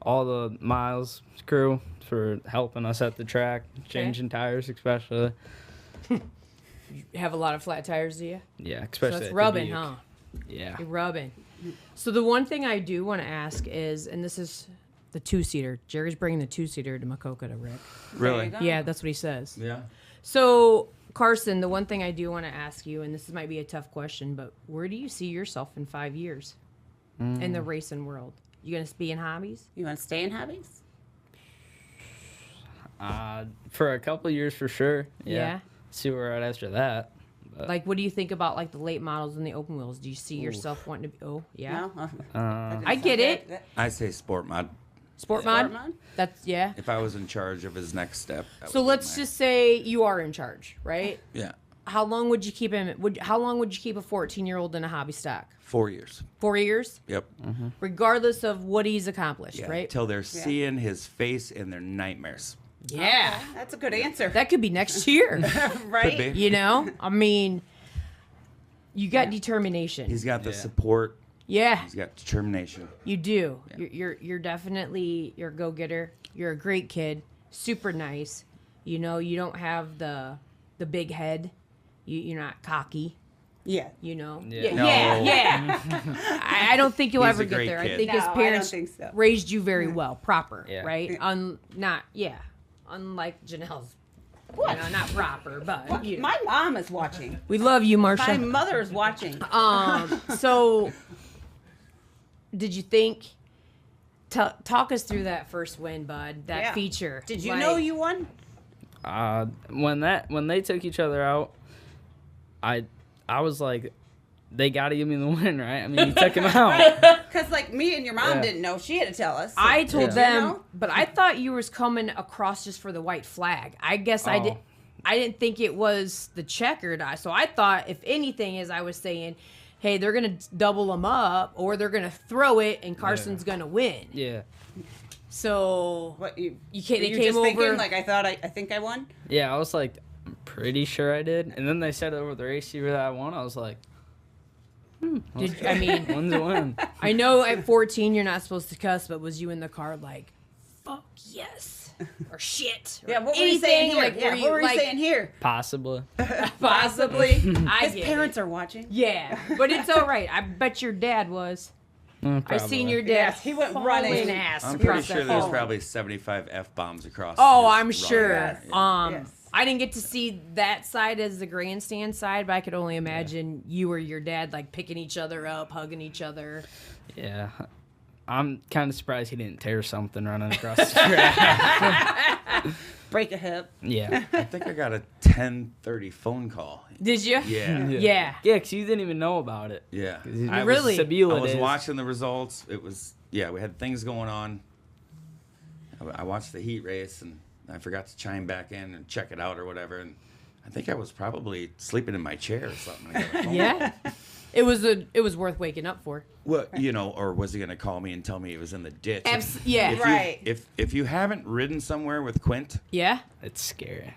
All the Miles crew for helping us at the track, changing tires especially. You have a lot of flat tires, do you? Yeah, So especially it's at the rubbing, Buick. huh? Yeah. You're rubbing. So the one thing I do want to ask is, and this is the 2-seater. Jerry's bringing the 2-seater to Makokata, Rick. Really? Yeah, that's what he says. Yeah. So, Carson, the one thing I do want to ask you, and this might be a tough question, but where do you see yourself in 5 years in the racing world? You going to be in hobbies? You want to stay in hobbies? For a couple years for sure. Yeah. See where we're at after that. But, Like, what do you think about, like, the late models and the open wheels? Do you see yourself wanting to be... Oh, yeah. No? I get it. I say sport mod. Sport mod? Sport mod? That's, yeah. If I was in charge of his next step. that So would be let's my- just say you are in charge, right? Yeah. How long would you keep him? How long would you keep a 14-year-old in a hobby stock? 4 years. 4 years, Yep. regardless of what he's accomplished, Yeah. right? Till they're seeing his face in their nightmares. Yeah, That's a good answer. that could be next year. right? Could be. You know, I mean, you got determination. He's got the support. Yeah, He's got determination. you do. You're definitely you're a go-getter. You're a great kid. Super nice. You know, you don't have the big head. You're not cocky. Yeah. You know? Yeah. Yeah. I don't think you'll He's ever a get great there. I kid. think No, his I don't parents think so. raised you very well, proper, Yeah. right? Unlike Janelle's. What? You know, not proper, but you know. My mom is watching. We love you, My Marsha. mother is watching. So, did you think? Talk us through that first win, bud. That feature. Did you know you won? When they took each other out, I was like, they got to give me the win, right? I mean, you took him out. Because like me and your mom didn't know. She had to tell us. So. I told Did them, you know? but I thought you was coming across just for the white flag. I guess I didn't think it was the checkered. So I thought, if anything, as I was saying, hey, they're gonna double them up, or they're gonna throw it, and Carson's gonna win. Yeah. So What you can't. They you came just over. thinking like I think I won. Yeah, I was like, I'm pretty sure I did. And then they said over the receiver that I won. I was like, when's the win? I know at 14 you're not supposed to cuss, but was you in the car like, fuck yes, or shit? Or Yeah, what were you saying here? Like, Yeah, were what were you like, saying here? Possibly. Possibly. I His get parents it. are watching. Yeah, but it's all right. I bet your dad was. I seen your dad. Yes, he went running. Ass I'm pretty across sure that there's phone. probably 75 F-bombs across. Oh, his I'm run. sure. Yeah. Yes. I didn't get to see that side as the grandstand side, but I could only imagine you or your dad like picking each other up, hugging each other. Yeah. I'm kind of surprised he didn't tear something running across the track. Break a hip. Yeah. I think I got a 10:30 phone call. Did you? Yeah. Yeah. Yeah, because you didn't even know about it. Yeah. Really? Sabula I was days. watching the results. It was, we had things going on. I watched the heat race, and I forgot to chime back in and check it out or whatever. And I think I was probably sleeping in my chair or something. I got a phone Yeah. It was worth waking up for. Well, or was he going to call me and tell me he was in the ditch? Yeah. If Right. If you haven't ridden somewhere with Quint, Yeah. It's scary.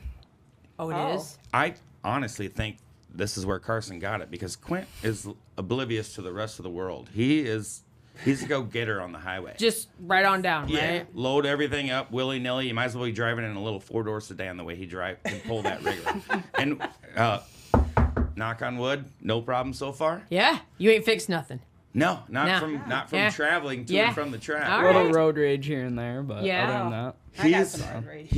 Oh, it is. I honestly think this is where Carson got it, because Quint is oblivious to the rest of the world. He's a go-getter on the highway. Just right on down, Yeah, right? load everything up willy-nilly. You might as well be driving in a little four-door sedan the way he can pull that rigger. And knock on wood, no problem so far. Yeah. You ain't fixed nothing. No, not No. from traveling to and from the track. All A little right. road rage here and there, but Yeah. other than that. I got some road rage.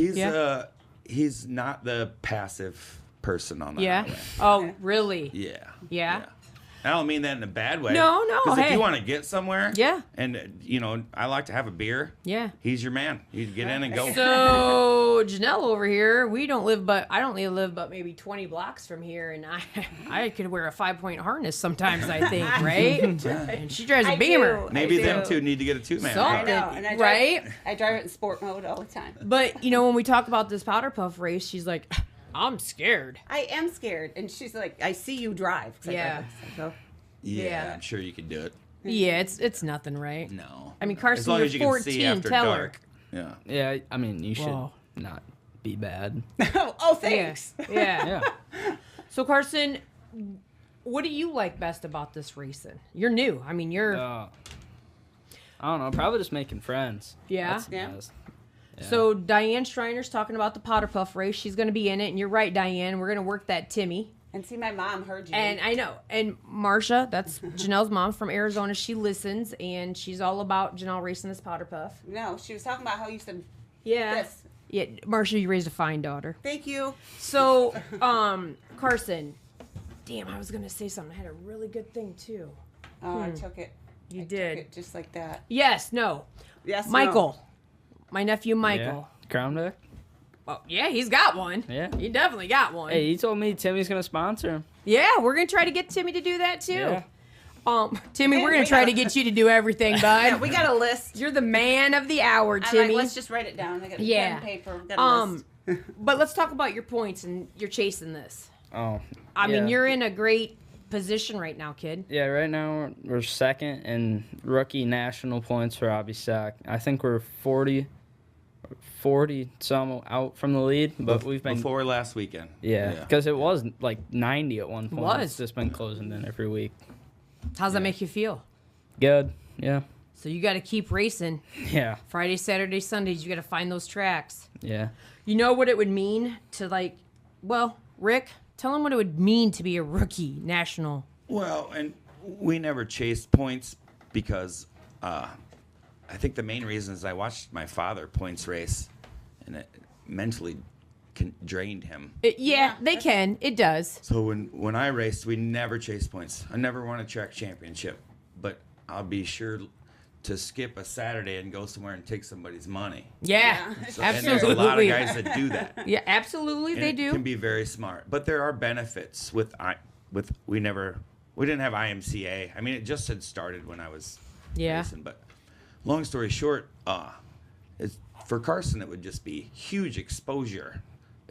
He's not the passive person on the Yeah. highway. Oh, really? Yeah. Yeah. I don't mean that in a bad way. No, no, Because if hey. you want to get somewhere, Yeah. and I like to have a beer. Yeah. He's your man. You get in and go. So Janelle over here, I don't live but maybe 20 blocks from here, and I could wear a 5-point harness sometimes. I think, right? And she drives a Beamer. Maybe I them do. two need to get a two-man. Something. I know, and I drive, Right? I drive it in sport mode all the time. But when we talk about this powder puff race, she's like, I'm scared. I am scared, and she's like, "I see you drive." 'Cause I Yeah. drive it, so. Yeah, I'm sure you could do it. Yeah, it's nothing, right? No. I mean, As Carson, long you're as you can 14. see after Tell dark. her. Yeah. Yeah, I mean, you should Whoa. not be bad. Oh, thanks. Yeah. Yeah. So Carson, what do you like best about this racing? You're new. I mean, you're. I don't know. Probably just making friends. Yeah? That's the Yeah. best. Yeah. So Diane Schreiner's talking about the powder puff race. She's going to be in it, and you're right, Diane. We're going to work that Timmy. And see, my mom heard you. And I know. And Marsha, that's Janelle's mom from Arizona. She listens, and she's all about Janelle racing this powder puff. No, she was talking about how you said Yeah. this. Yeah, Marsha, you raised a fine daughter. Thank you. So, Carson, damn, I was going to say something. I had a really good thing, too. Oh, I took it. You I did. Took it just like that. Yes, no. Yes, no. Michael. My nephew, Michael. Yeah. Crown Vic? Oh, yeah, he's got one. Yeah. He definitely got one. Hey, he told me Timmy's going to sponsor him. Yeah, we're going to try to get Timmy to do that, too. Yeah. Timmy, Yeah, we're going we to try gotta- to get you to do everything, bud. Yeah, we got a list. You're the man of the hour, I'm Timmy. like, let's just write it down. I got Yeah. pen and paper. We got a list. But let's talk about your points, and you're chasing this. Oh. I mean, yeah. you're in a great position right now, kid. Yeah, right now we're second in rookie national points for Hobby Stock. I think we're 40 some out from the lead, but we've been Before last weekend. Yeah, because it was like 90 at one point. was. It's just been closing in every week. How's that make you feel? Good. Yeah. So you got to keep racing. Yeah. Friday, Saturday, Sundays, you got to find those tracks. Yeah. You know what it would mean to Rick, Tell them what it would mean to be a rookie national. Well, and we never chased points because I think the main reason is I watched my father points race, and it mentally drained him. They can. It does. So when I raced, we never chased points. I never won a track championship, but I'll be sure to skip a Saturday and go somewhere and take somebody's money. Yeah, So, absolutely. and there's a lot of guys that do that. Yeah, absolutely, And they it do. can be very smart, but there are benefits with we didn't have IMCA. I mean, it just had started when I was racing. But long story short, for Carson, it would just be huge exposure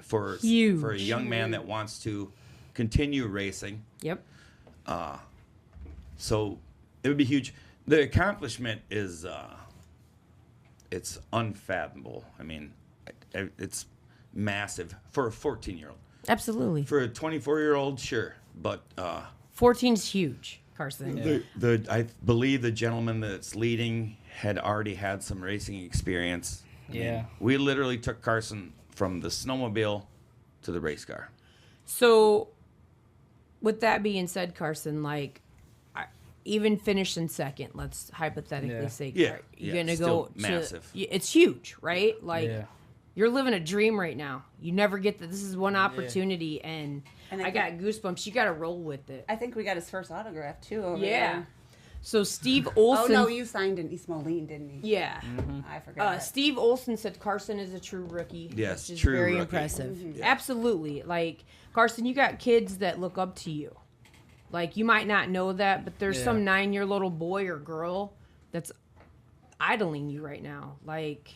for a young man that wants to continue racing. Yep. So it would be huge. The accomplishment is it's unfathomable. I mean, it's massive for a 14-year-old. Absolutely. For a 24-year-old, sure, but 14's huge, Carson. I believe the gentleman that's leading had already had some racing experience. I mean, we literally took Carson from the snowmobile to the race car. So, with that being said, Carson, like, even finishing second, let's hypothetically say, you're gonna go massive. It's huge, right? Like, you're living a dream right now. You never get that. This is one opportunity, and I got goosebumps. You got to roll with it. I think we got his first autograph too. Over there. So Steve Olson. Oh no, you signed in East Moline, didn't you? Yeah. I forgot. Steve Olson said Carson is a true rookie. Yes, which is true very rookie. impressive. Yeah. Absolutely. Like, Carson, you got kids that look up to you. Like, you might not know that, but there's some 9-year little boy or girl that's idling you right now. Like,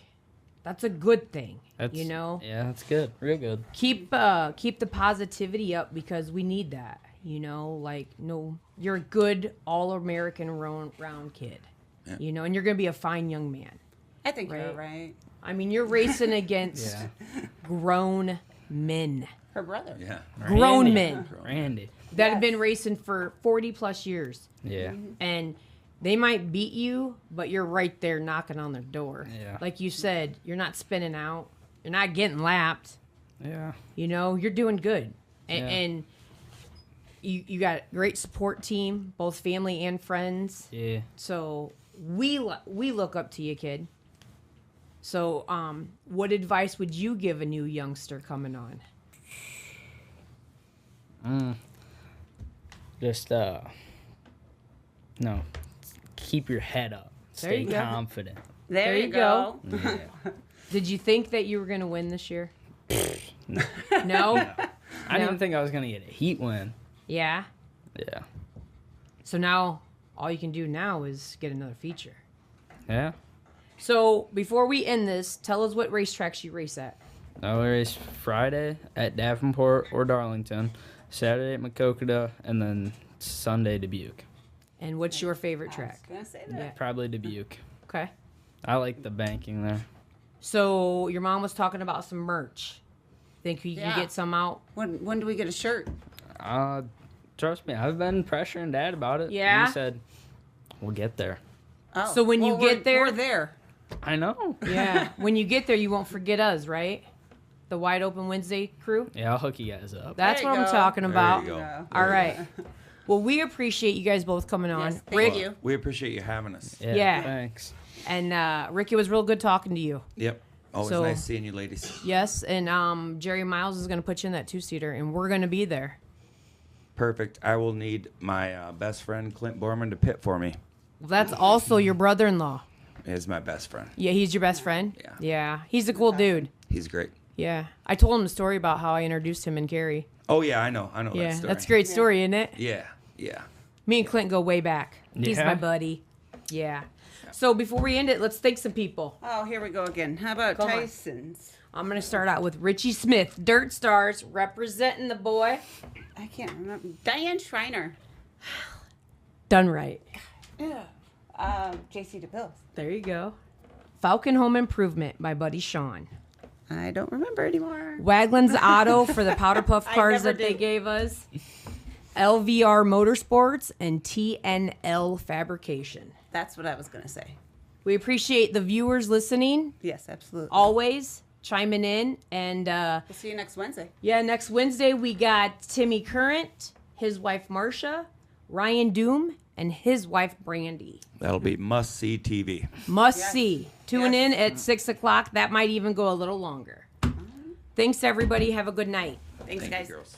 that's a good thing. You know? Yeah, that's good. Real good. Keep the positivity up because we need that. You know, like, no, you're a good all-American round kid. Yeah. You know, and you're going to be a fine young man. I think you're right. I mean, you're racing against grown men. Her brother. Yeah. Grown men. Randy. That have been racing for 40-plus years. Yeah. And they might beat you, but you're right there knocking on their door. Yeah. Like you said, you're not spinning out. You're not getting lapped. Yeah. You know, you're doing good. And you got a great support team, both family and friends. Yeah. So we look up to you, kid. So what advice would you give a new youngster coming on? Just keep your head up. Stay confident. There you go. Yeah. Did you think that you were going to win this year? No? I didn't think I was going to get a heat win. Yeah? Yeah. So now, all you can do now is get another feature. Yeah. So, before we end this, tell us what racetracks you race at. I race Friday at Davenport or Darlington, Saturday at Macokota, and then Sunday Dubuque. And what's your favorite track? I was gonna say that. Yeah. Probably Dubuque. Okay. I like the banking there. So, your mom was talking about some merch. Think you can get some out? When do we get a shirt? Trust me, I've been pressuring Dad about it. Yeah? He said, we'll get there. Oh. So when you get there... We're there. I know. Yeah. When you get there, you won't forget us, right? The Wide Open Wednesday crew? Yeah, I'll hook you guys up. That's what I'm talking about. There you go. All right. Well, we appreciate you guys both coming on. Yes, thank you. We appreciate you having us. Yeah. Thanks. And Ricky, it was real good talking to you. Yep. Always So- nice seeing you, ladies. Yes, and Jerry Miles is going to put you in that 2-seater, and we're going to be there. Perfect. I will need my best friend, Clint Borman, to pit for me. Well, that's also your brother-in-law. He's my best friend. Yeah, he's your best friend? Yeah. Yeah, he's a cool dude. He's great. Yeah. I told him the story about how I introduced him and Carrie. Oh, yeah, I know Yeah, that story. that's a great story, isn't it? Yeah, yeah. Me and Clint go way back. He's Yeah? my buddy. Yeah. So before we end it, let's thank some people. Oh, here we go again. How about Come on. Tyson's? I'm going to start out with Richie Smith, Dirt Stars, representing the boy. I can't remember. Diane Schreiner. Done right. JC DeBills. There you go. Falcon Home Improvement by Buddy Sean. I don't remember anymore. Wagland's Auto for the Powder Puff I cars never that they do. gave us. LVR Motorsports and TNL Fabrication. That's what I was going to say. We appreciate the viewers listening Yes, absolutely. always. chiming in. And we'll see you next Wednesday. Yeah, next Wednesday we got Timmy Current, his wife Marcia, Ryan Doom, and his wife Brandy. That'll be must-see TV. Must see. Tune in at 6 o'clock. That might even go a little longer. Thanks, everybody. Have a good night. Thanks, guys. You, girls.